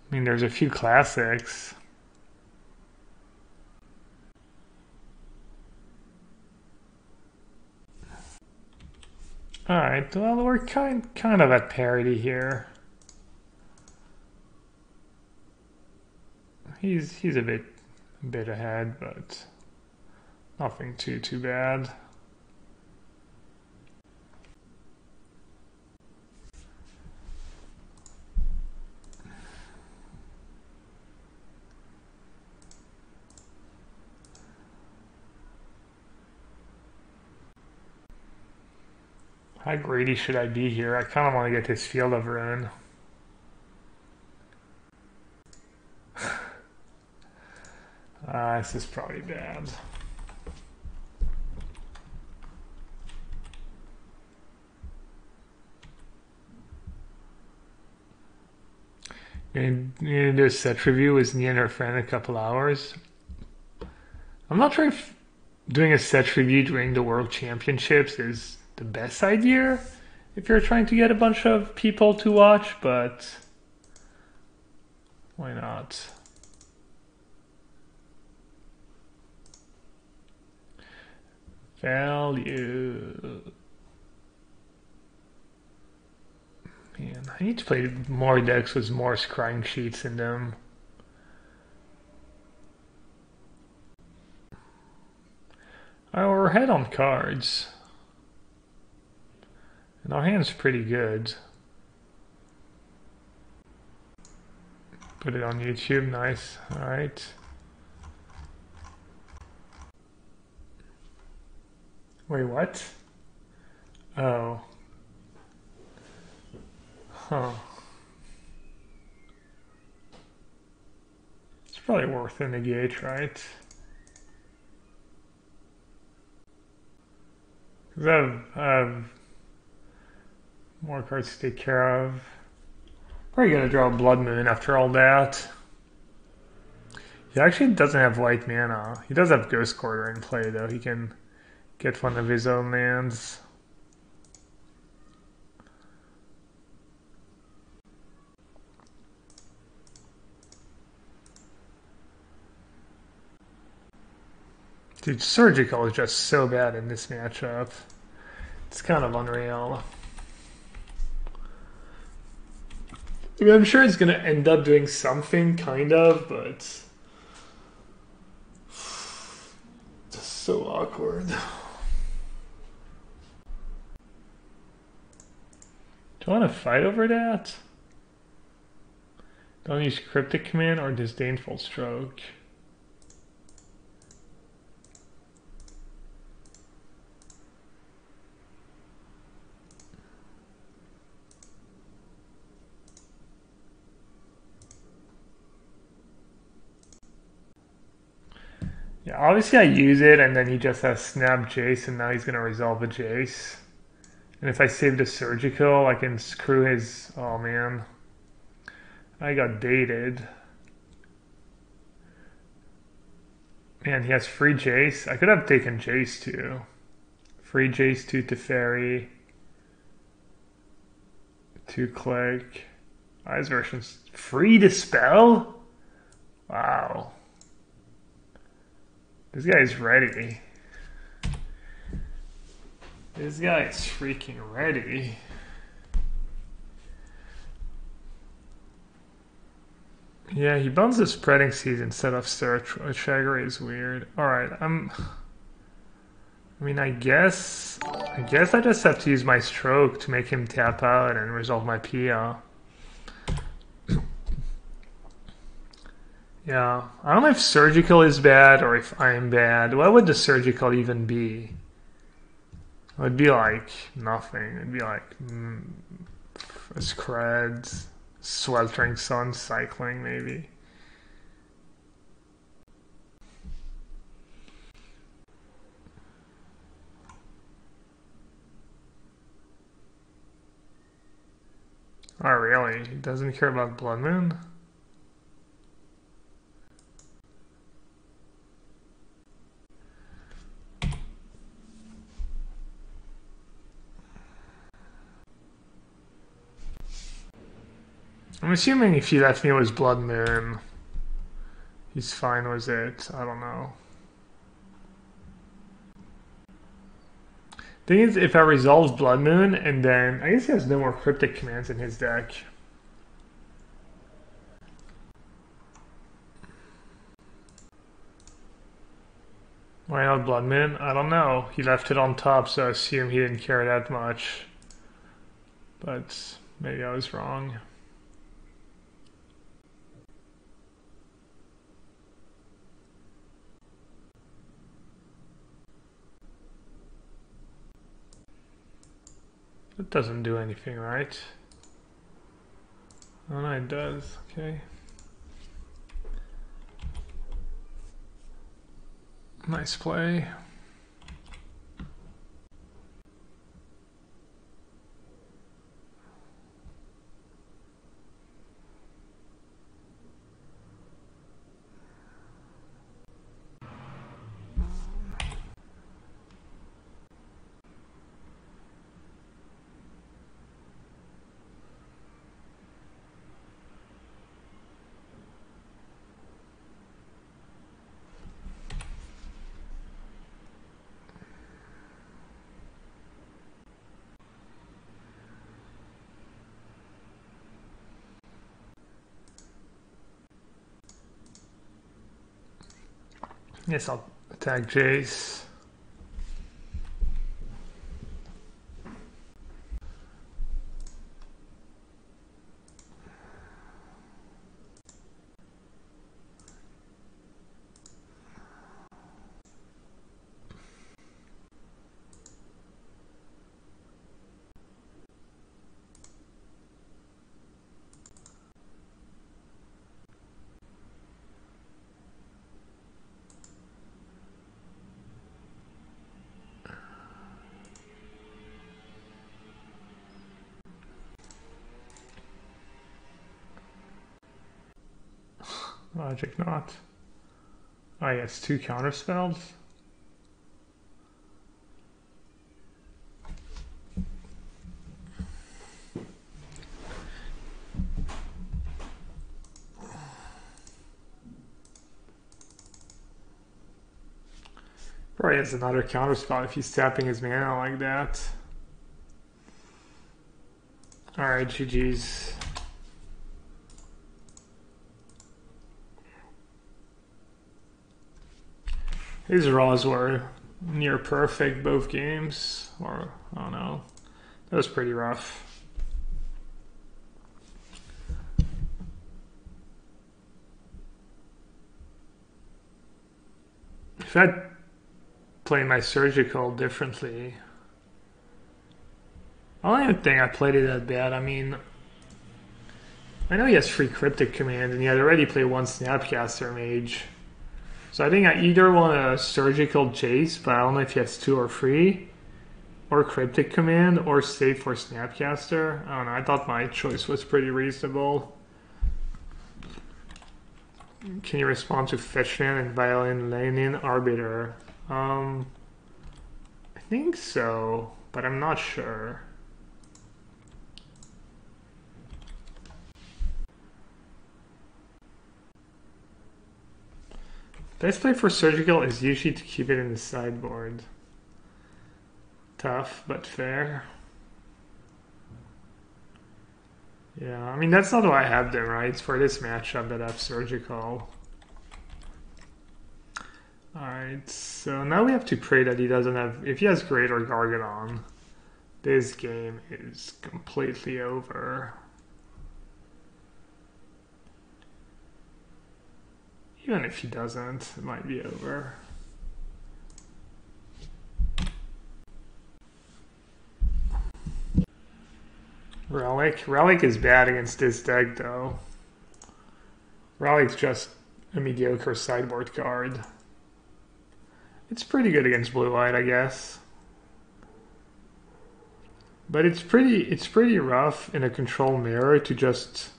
I mean, there's a few classics. Alright, well, we're kind of at parity here. He's a bit ahead, but nothing too bad. How greedy should I be here? I kind of want to get this field of ruin. This is probably bad. You need to do a set review with me and her friend in a couple hours. I'm not sure if doing a set review during the World Championships is the best idea if you're trying to get a bunch of people to watch, but why not? Value. Man, I need to play more decks with more scrying sheets in them. Oh, we're ahead on cards. And our hand's pretty good. Put it on YouTube, nice. Alright. Wait, what? Oh. Huh. It's probably worth a negate, right? Because I have more cards to take care of. Probably gonna draw a Blood Moon after all that. He actually doesn't have white mana. He does have Ghost Quarter in play though. He can get one of his own lands. Dude, Surgical is just so bad in this matchup. It's kind of unreal. I mean, I'm sure it's going to end up doing something, kind of, but it's just so awkward. Do I want to fight over that? Don't use Cryptic Command or Disdainful Stroke. Yeah, obviously I use it and then he just has Snap Jace and now he's going to resolve a Jace. And if I save the Surgical, I can screw his... Oh man. I got baited. Man, he has free Jace. I could have taken Jace too. Free Jace, 2 Teferi. 2 Click. Eyes version's free Dispel? Wow. This guy's ready. This guy is freaking ready. Yeah, he buns the Spreading Seas instead of Search, which I agree is weird. Alright, I guess I just have to use my Stroke to make him tap out and resolve my Pia. Yeah, I don't know if Surgical is bad or if I'm bad. What would the Surgical even be? It would be like nothing. It'd be like a Scred, Sweltering Sun, Cycling maybe. Oh really? He doesn't care about Blood Moon? I'm assuming if he left me with Blood Moon, he's fine with it. I don't know. Thing is, if I resolve Blood Moon, and then I guess he has no more cryptic commands in his deck. Why not Blood Moon? I don't know. He left it on top, so I assume he didn't care that much. But maybe I was wrong. It doesn't do anything, right? Oh no, it does. Okay. Nice play. Yes, I'll attack Jace. Logic not. Oh yes, 2 counter spells. Probably has another counter spell if he's tapping his mana like that. Alright, GG's. His draws were near perfect both games, or I don't know. That was pretty rough. If I'd played my surgical differently, I don't even think I played it that bad. I mean, I know he has free cryptic command, and he had already played 1 Snapcaster Mage. So I think I either want a surgical Jace, but I don't know if he has 2 or 3, or cryptic command, or save for Snapcaster. I don't know, I thought my choice was pretty reasonable. Can you respond to Fetchland and Violin Lenin Arbiter? I think so, but I'm not sure. Best play for surgical is usually to keep it in the sideboard. Tough, but fair. Yeah, I mean, that's not why I have them, right? It's for this matchup that I have surgical. Alright, so now we have to pray that he doesn't have... If he has Greater Gargadon, this game is completely over. Even if he doesn't, it might be over. Relic? Relic is bad against this deck, though. Relic's just a mediocre sideboard card. It's pretty good against blue-white, I guess. But it's pretty rough in a control mirror to just...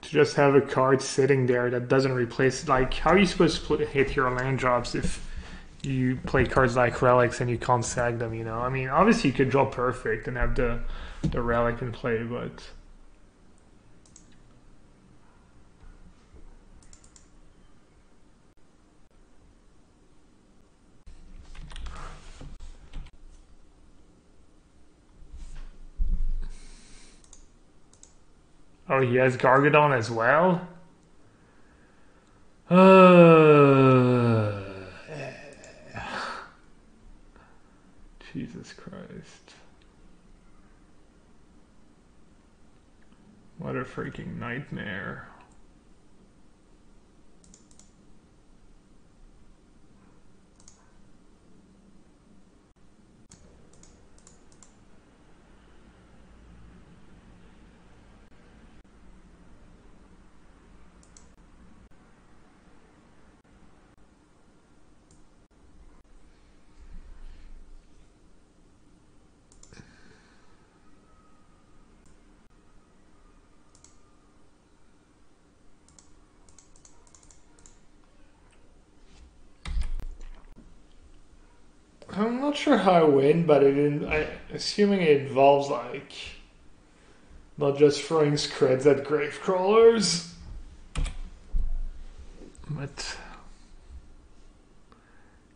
just have a card sitting there that doesn't replace... Like, how are you supposed to hit your land drops if you play cards like Relics and you can't sag them, you know? I mean, obviously you could draw Perfect and have the Relic in play, but... Oh, he has Gargadon as well? Uh, Jesus Christ. What a freaking nightmare. I'm not sure how I win, but assuming it involves like not just throwing scrids at grave crawlers, but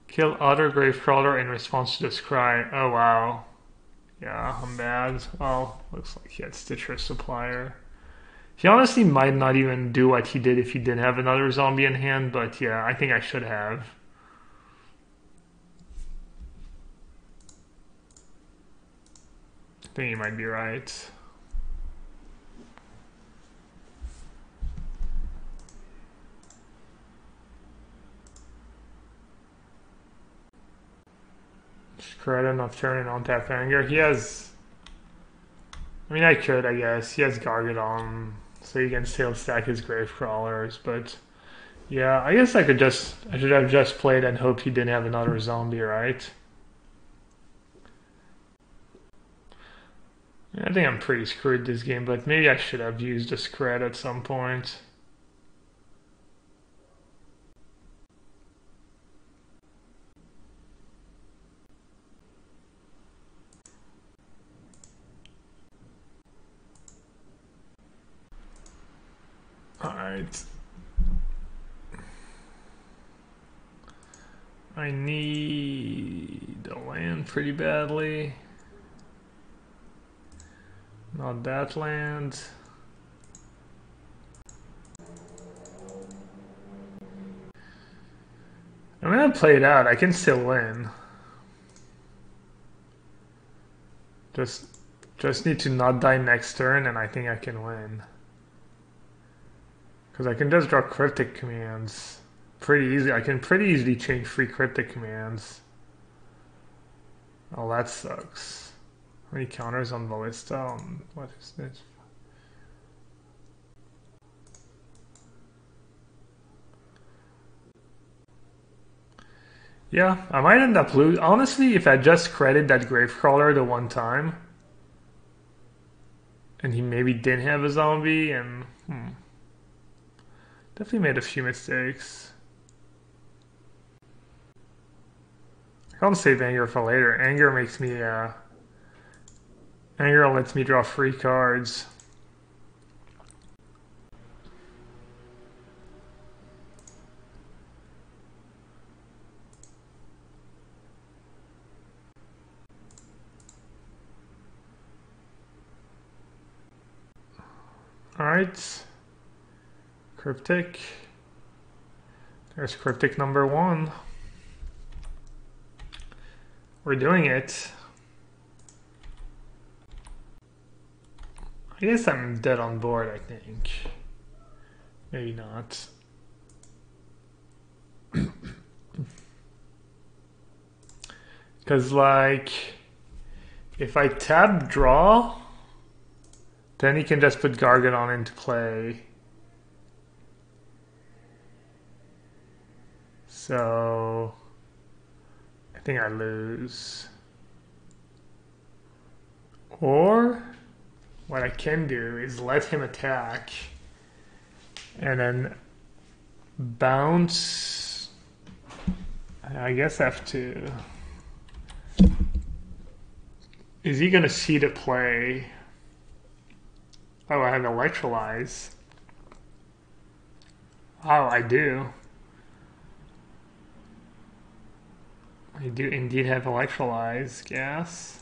kill other grave crawler in response to the scry. Oh wow, yeah, I'm bad. Well, looks like he had Stitcher Supplier. He honestly might not even do what he did if he didn't have another zombie in hand, but yeah, I think I should have. I think you might be right. Screta, Nocturne, and Untap Anger. He has... I mean, I could, I guess. He has Gargadon, so he can still stack his Grave Crawlers, but... Yeah, I guess I should have just played and hoped he didn't have another zombie, right? I think I'm pretty screwed this game, but maybe I should have used a Scred at some point. Alright. I need a land pretty badly. Not that land. I'm gonna play it out. I can still win. Just need to not die next turn, and I think I can win. Because I can just draw cryptic commands pretty easy. I can pretty easily change 3 cryptic commands. Oh, that sucks. How many counters on Ballista? What is this? Yeah, I might end up losing. Honestly, if I just credit that Gravecrawler the one time, and he maybe didn't have a zombie, and definitely made a few mistakes. I can't save Anger for later. Anger makes me, Anger lets me draw 3 cards. Alright. Cryptic. There's Cryptic number 1. We're doing it. I guess I'm dead on board, I think. Maybe not. Because, like, if I tap draw, then he can just put Gargadon into play. So, I think I lose. Or, what I can do is let him attack, and then bounce. I guess F2. Is he gonna see the play? Oh, I have Electrolyze. Oh, I do. I do indeed have Electrolyze gas.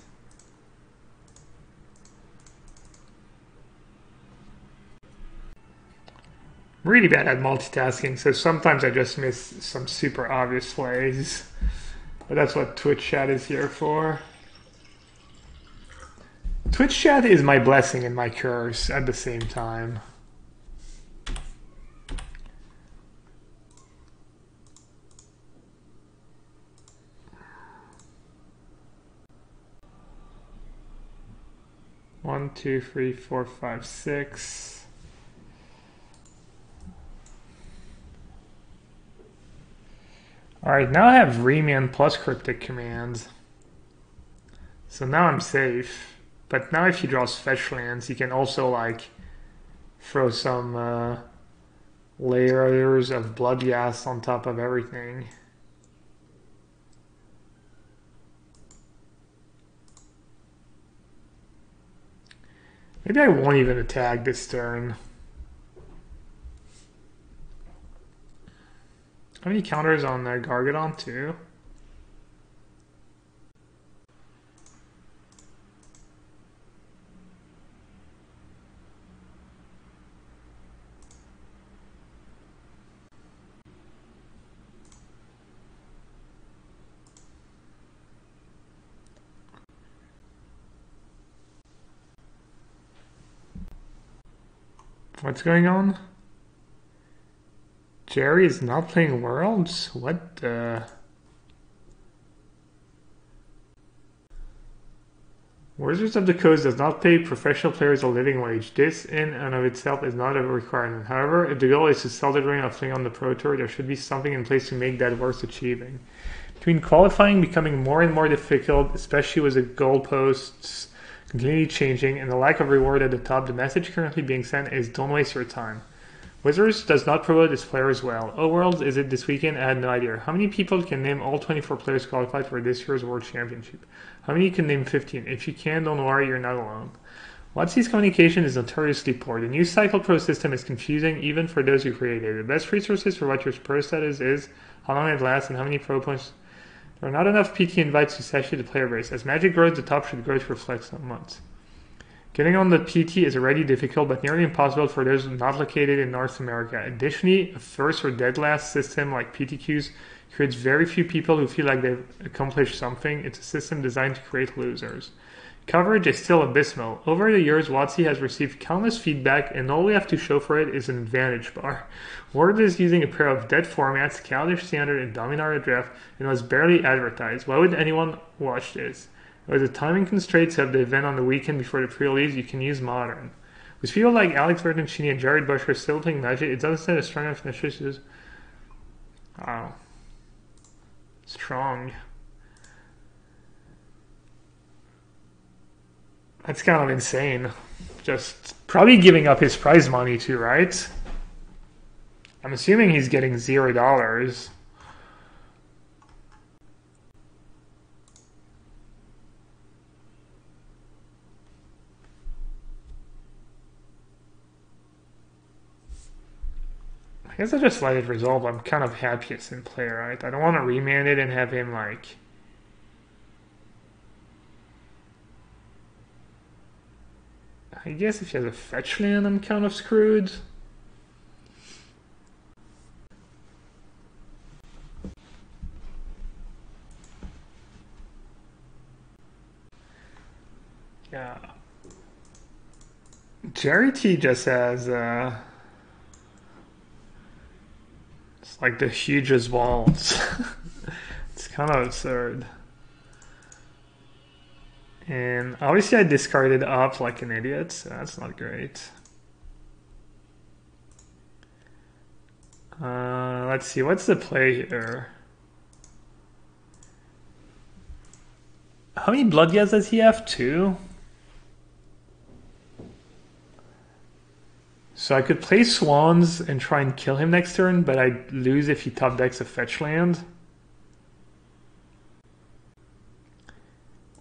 really bad at multitasking, so sometimes I just miss some super obvious plays. But that's what Twitch chat is here for. Twitch chat is my blessing and my curse at the same time. One, two, three, four, five, six. Alright, now I have Remand plus Cryptic Command. So now I'm safe. But now if he draws fetch lands, he can also like throw some layers of blood gas on top of everything. Maybe I won't even attack this turn. How many counters on Gargadon too? What's going on? Jerry is not playing Worlds? What the... Wizards of the Coast does not pay professional players a living wage. This in and of itself is not a requirement. However, if the goal is to sell the ring of playing on the Pro Tour, there should be something in place to make that worth achieving. Between qualifying becoming more and more difficult, especially with the goalposts continually changing, and the lack of reward at the top, the message currently being sent is don't waste your time. Wizards does not promote its players well. Oh, Worlds, is it this weekend? I had no idea. How many people can name all 24 players qualified for this year's World Championship? How many can name 15? If you can, don't worry, you're not alone. WotC's communication is notoriously poor. The new Cycle Pro system is confusing even for those who created it. The best resources for what your pro status is, how long it lasts, and how many pro points. There are not enough PT invites to saturate the player base. As Magic grows, the top should grow to reflect some months. Getting on the PT is already difficult, but nearly impossible for those not located in North America. Additionally, a first or dead last system like PTQs creates very few people who feel like they've accomplished something. It's a system designed to create losers. Coverage is still abysmal. Over the years, WotC has received countless feedback, and all we have to show for it is an advantage bar. Word is using a pair of dead formats, Kaladesh Standard and Dominaria Draft, and was barely advertised. Why would anyone watch this? With the timing constraints of the event on the weekend before the pre-release, you can use Modern. With people like Alex Bertoncini and Jared Busher still playing Magic, it doesn't stand a strong enough initiative. Wow. Strong. That's kind of insane. Just probably giving up his prize money too, right? I'm assuming he's getting $0. I guess I'll just let it resolve. I'm kind of happiest in play, right? I don't want to remand it and have him like... I guess if he has a fetch land, I'm kind of screwed. Yeah. Jerry T just has... it's like the hugest walls. It's kind of absurd. And obviously I discarded up like an idiot, so that's not great. Let's see, what's the play here? How many blood gas does he have? 2? So I could play Swans and try and kill him next turn, but I'd lose if he top decks a fetch land.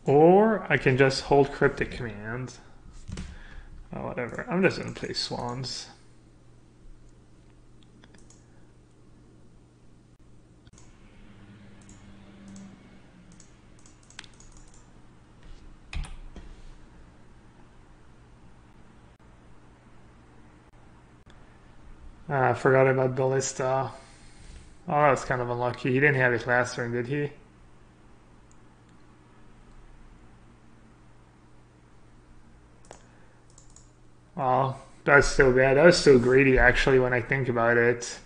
Or I can just hold Cryptic Command. Oh, whatever. I'm just going to play Swans. I forgot about Ballista. Oh, that was kind of unlucky. He didn't have it last turn, did he? Oh, that's so bad. That was so greedy, actually, when I think about it.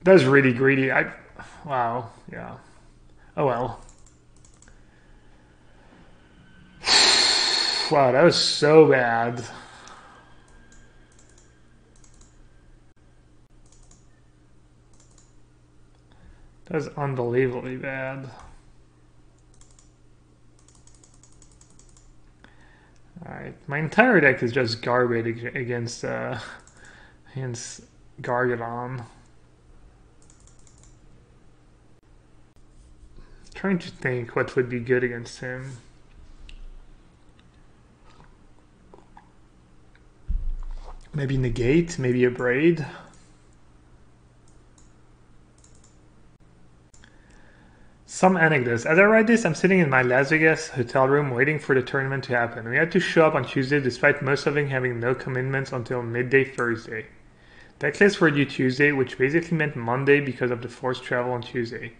That was really greedy. Wow, yeah. Oh well. Wow, that was so bad. That was unbelievably bad. Alright, my entire deck is just garbage against Gargadon. Trying to think what would be good against him. Maybe negate, maybe a braid. Some anecdotes. As I write this, I'm sitting in my Las Vegas hotel room waiting for the tournament to happen. We had to show up on Tuesday despite most of them having no commitments until midday Thursday. Decklists were due Tuesday, which basically meant Monday because of the forced travel on Tuesday.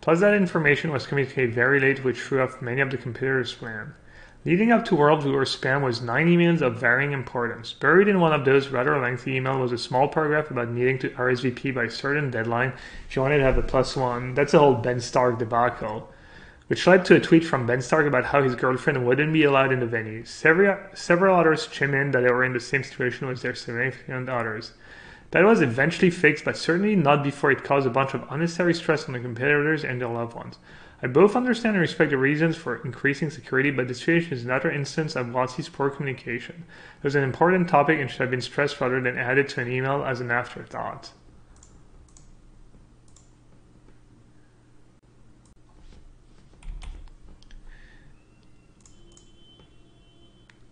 Plus that information was communicated very late, which threw off many of the competitors' plans. Leading up to World Tour spam was 9 emails of varying importance. Buried in one of those rather lengthy emails was a small paragraph about needing to RSVP by a certain deadline if you wanted to have a +1. That's the whole Ben Stark debacle, which led to a tweet from Ben Stark about how his girlfriend wouldn't be allowed in the venue. Several others chimed in that they were in the same situation with their significant others. That was eventually fixed, but certainly not before it caused a bunch of unnecessary stress on the competitors and their loved ones. I both understand and respect the reasons for increasing security, but this situation is another instance of WotC's poor communication. It was an important topic and should have been stressed rather than added to an email as an afterthought.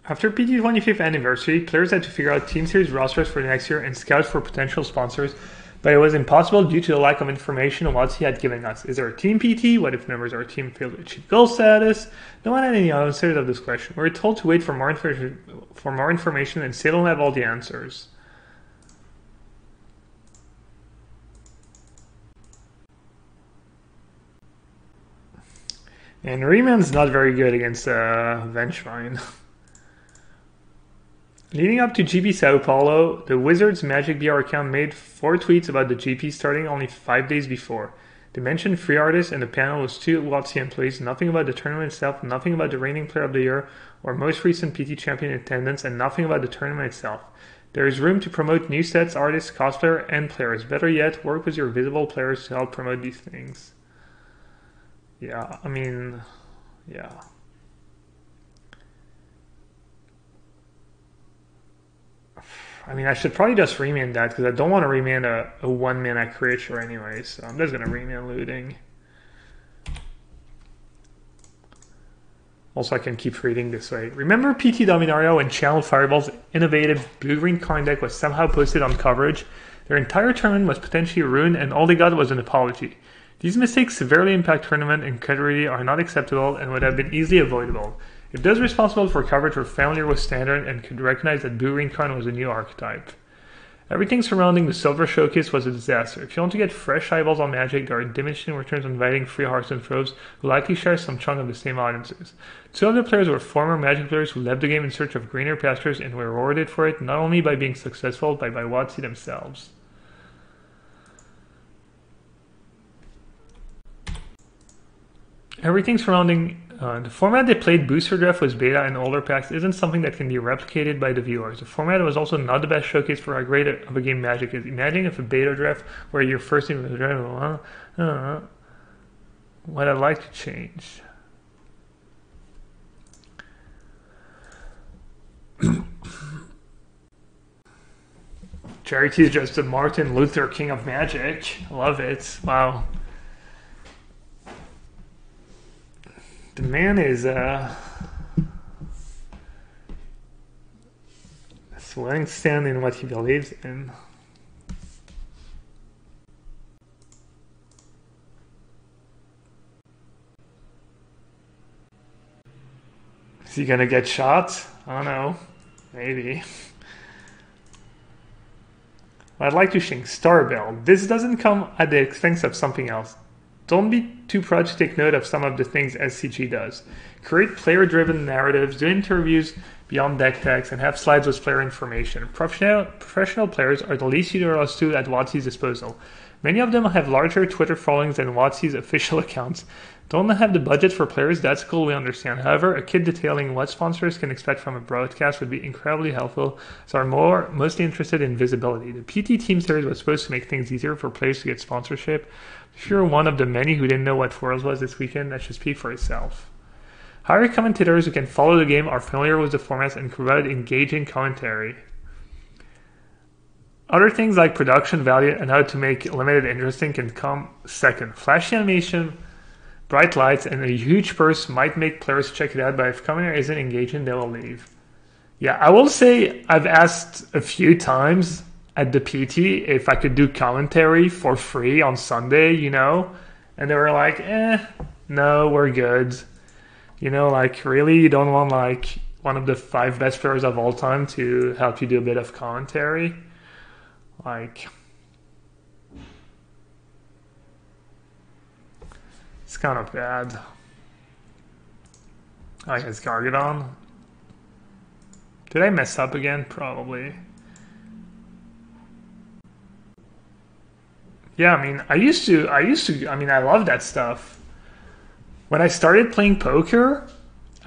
After PT's 25th anniversary, players had to figure out Team Series rosters for the next year and scout for potential sponsors, but it was impossible due to the lack of information on what he had given us. Is there a Team PT? What if members of our team failed to achieve goal status? No one had any answers of this question. We were told to wait for more information and still don't have all the answers. And Riemann's not very good against Vengevine. Leading up to GP Sao Paulo, the Wizards Magic BR account made 4 tweets about the GP starting only 5 days before. They mentioned 3 artists and the panel was 2 WotC employees, nothing about the tournament itself, nothing about the reigning player of the year or most recent PT champion in attendance, and nothing about the tournament itself. There is room to promote new sets, artists, cosplayer, and players. Better yet, work with your visible players to help promote these things. Yeah, I mean, yeah. I mean, I should probably just remand that because I don't want to remand a 1-mana creature anyway, so I'm just going to remand looting. Also, I can keep reading this way. Remember PT Dominario and Channeled Fireball's innovative blue-green card deck was somehow posted on coverage? Their entire tournament was potentially ruined and all they got was an apology. These mistakes severely impact tournament integrity, are not acceptable, and would have been easily avoidable. If those responsible for coverage were familiar with Standard and could recognize that blue-green card was a new archetype. Everything surrounding the Silver Showcase was a disaster. If you want to get fresh eyeballs on Magic, there are diminishing returns on inviting free Hearthstone pros who likely share some chunk of the same audiences. 2 of the players were former Magic players who left the game in search of greener pastures and were rewarded for it not only by being successful, but by WotC themselves. Everything surrounding the format they played Booster Draft was beta and older packs isn't something that can be replicated by the viewers. The format was also not the best showcase for how great of a game Magic is. Imagine if a beta draft were your first in the draft. What I'd like to change. Charity is just the Martin Luther King of Magic. Love it. Wow. The man is willing to stand in what he believes in. Is he gonna get shot? I don't know. Maybe. I'd like to sing Starbell. This doesn't come at the expense of something else. Don't be too proud to take note of some of the things SCG does. Create player-driven narratives, do interviews beyond deck text, and have slides with player information. Professional players are the least utilized tool at WotC's disposal. Many of them have larger Twitter followings than WotC's official accounts. Don't have the budget for players? That's cool, we understand. However, a kit detailing what sponsors can expect from a broadcast would be incredibly helpful, so are mostly interested in visibility. The PT Team Series was supposed to make things easier for players to get sponsorship. If you're one of the many who didn't know what Worlds was this weekend, that should speak for itself. Hire commentators who can follow the game, are familiar with the formats, and provide engaging commentary. Other things like production value and how to make limited interesting can come second. Flashy animation, bright lights, and a huge purse might make players check it out, but if commentary isn't engaging, they will leave. Yeah, I will say I've asked a few times at the PT if I could do commentary for free on Sunday, you know, and they were like, no, we're good. You know, like, really, you don't want, like, one of the 5 best players of all time to help you do a bit of commentary? Like, it's kind of bad. I guess Gargadon. Did I mess up again? Probably. Yeah, I mean, I love that stuff. When I started playing poker,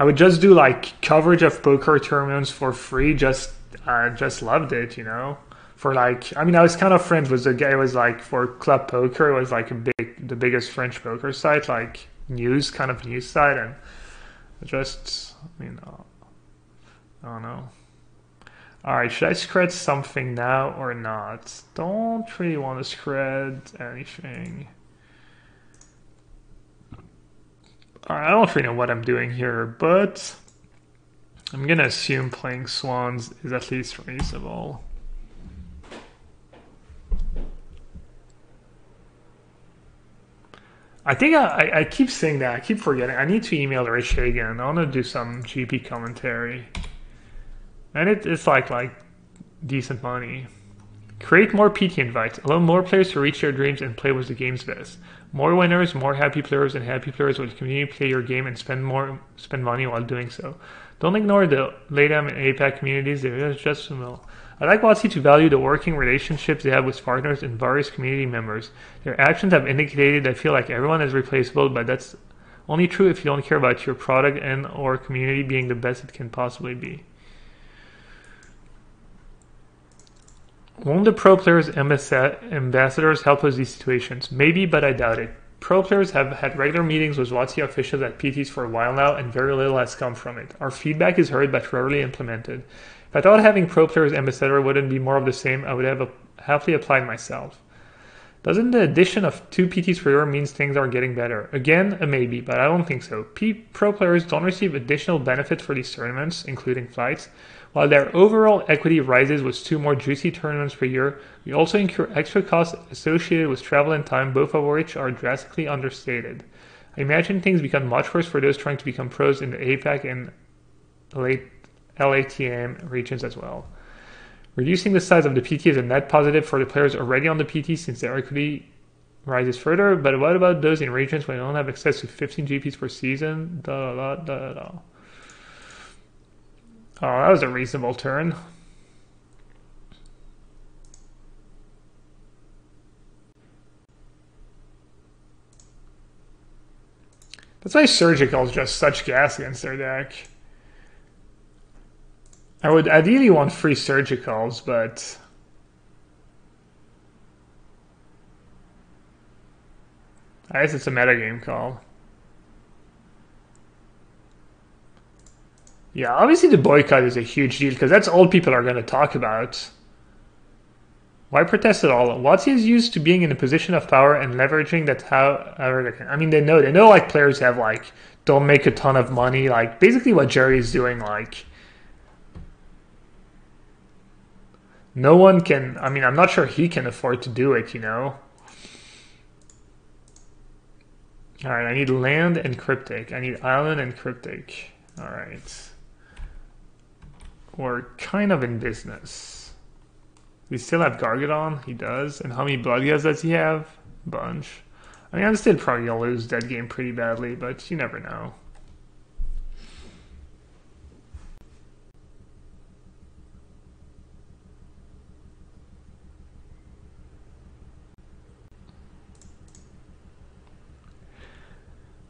I would just do like coverage of poker tournaments for free. Just loved it, you know. For like, I mean, I was kind of friends with the guy. It was like for Club Poker. It was like the biggest French poker site, like news site, and just, I mean, I don't know. All right, should I scred something now or not? Don't really want to scred anything. I don't really know what I'm doing here, but I'm going to assume playing Swans is at least reasonable. I think I keep saying that. I keep forgetting. I need to email Rich Hagan. I want to do some GP commentary. And it's like decent money. Create more PT invites. Allow more players to reach their dreams and play with the game's best. More winners, more happy players, and happy players will continue to play your game and spend money while doing so. Don't ignore the LATAM and APAC communities. They're just well. I like WotC to value the working relationships they have with partners and various community members. Their actions have indicated they feel like everyone is replaceable, but that's only true if you don't care about your product and or community being the best it can possibly be. Won't the pro players ambassadors help with these situations? Maybe, but I doubt it. Pro players have had regular meetings with WotC officials at PTs for a while now, and very little has come from it. Our feedback is heard but rarely implemented. If I thought having pro players ambassador wouldn't be more of the same, I would have happily applied myself. Doesn't the addition of 2 PTs per year means things are getting better? Again, a maybe, but I don't think so. Pro players don't receive additional benefits for these tournaments, including flights. While their overall equity rises with 2 more juicy tournaments per year, we also incur extra costs associated with travel and time, both of which are drastically understated. I imagine things become much worse for those trying to become pros in the APAC and LATM regions as well. Reducing the size of the PT is a net positive for the players already on the PT since their equity rises further, but what about those in regions where they don't have access to 15 GPs per season? Oh, that was a reasonable turn. That's why Surgical is just such gas against their deck. I would ideally want free Surgicals, but I guess it's a metagame call. Yeah, obviously the boycott is a huge deal because that's all people are going to talk about. Why protest at all? WotC is used to being in a position of power and leveraging that however they can. I mean, they know like players have like don't make a ton of money. Like basically what Jerry is doing. Like no one can. I mean, I'm not sure he can afford to do it. You know. All right, I need land and cryptic. I need island and cryptic. All right. We're kind of in business. We still have Gargadon? He does. And how many blood heals does he have? A bunch. I mean, I'm still probably going to lose that game pretty badly, but you never know.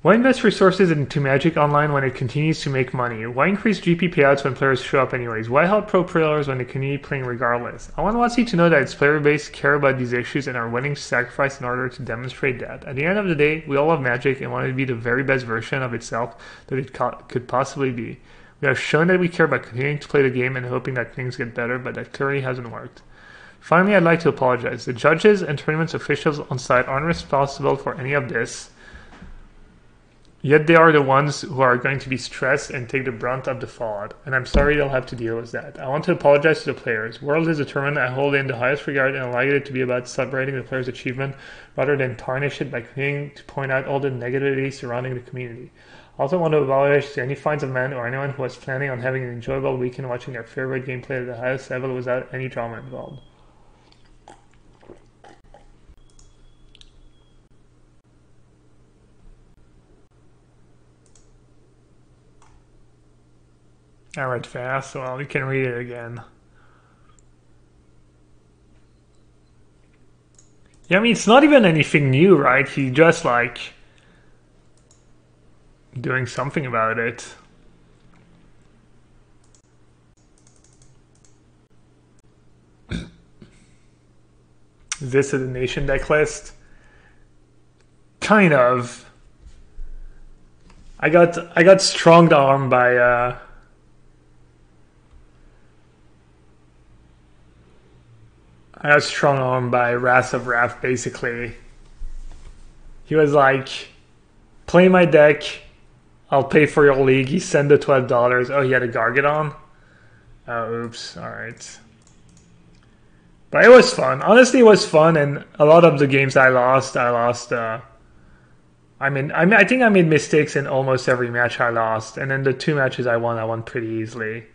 Why invest resources into Magic Online when it continues to make money? Why increase GP payouts when players show up anyways? Why help pro players when they continue playing regardless? I want WotC to know that its player base care about these issues and are willing to sacrifice in order to demonstrate that. At the end of the day, we all love Magic and want it to be the very best version of itself that it could possibly be. We have shown that we care about continuing to play the game and hoping that things get better, but that clearly hasn't worked. Finally, I'd like to apologize. The judges and tournament officials on site aren't responsible for any of this. Yet they are the ones who are going to be stressed and take the brunt of the fallout, and I'm sorry they'll have to deal with that. I want to apologize to the players. World is a tournament I hold in the highest regard and allow it to be about celebrating the players' achievement rather than tarnish it by continuing to point out all the negativity surrounding the community. I also want to apologize to any fans of men or anyone who was planning on having an enjoyable weekend watching their favorite game played at the highest level without any drama involved. I read fast, well, we can read it again. Yeah, I mean, it's not even anything new, right? He just, like, doing something about it. Is this a nation deck list? Kind of. I got stronged arm by I got strong armed by Wrath of Wrath, basically. He was like, play my deck, I'll pay for your league. He sent the $12. Oh, he had a Gargadon? Oh, oops, alright. But it was fun. Honestly, it was fun, and a lot of the games I lost, I think I made mistakes in almost every match I lost. And then the 2 matches I won pretty easily.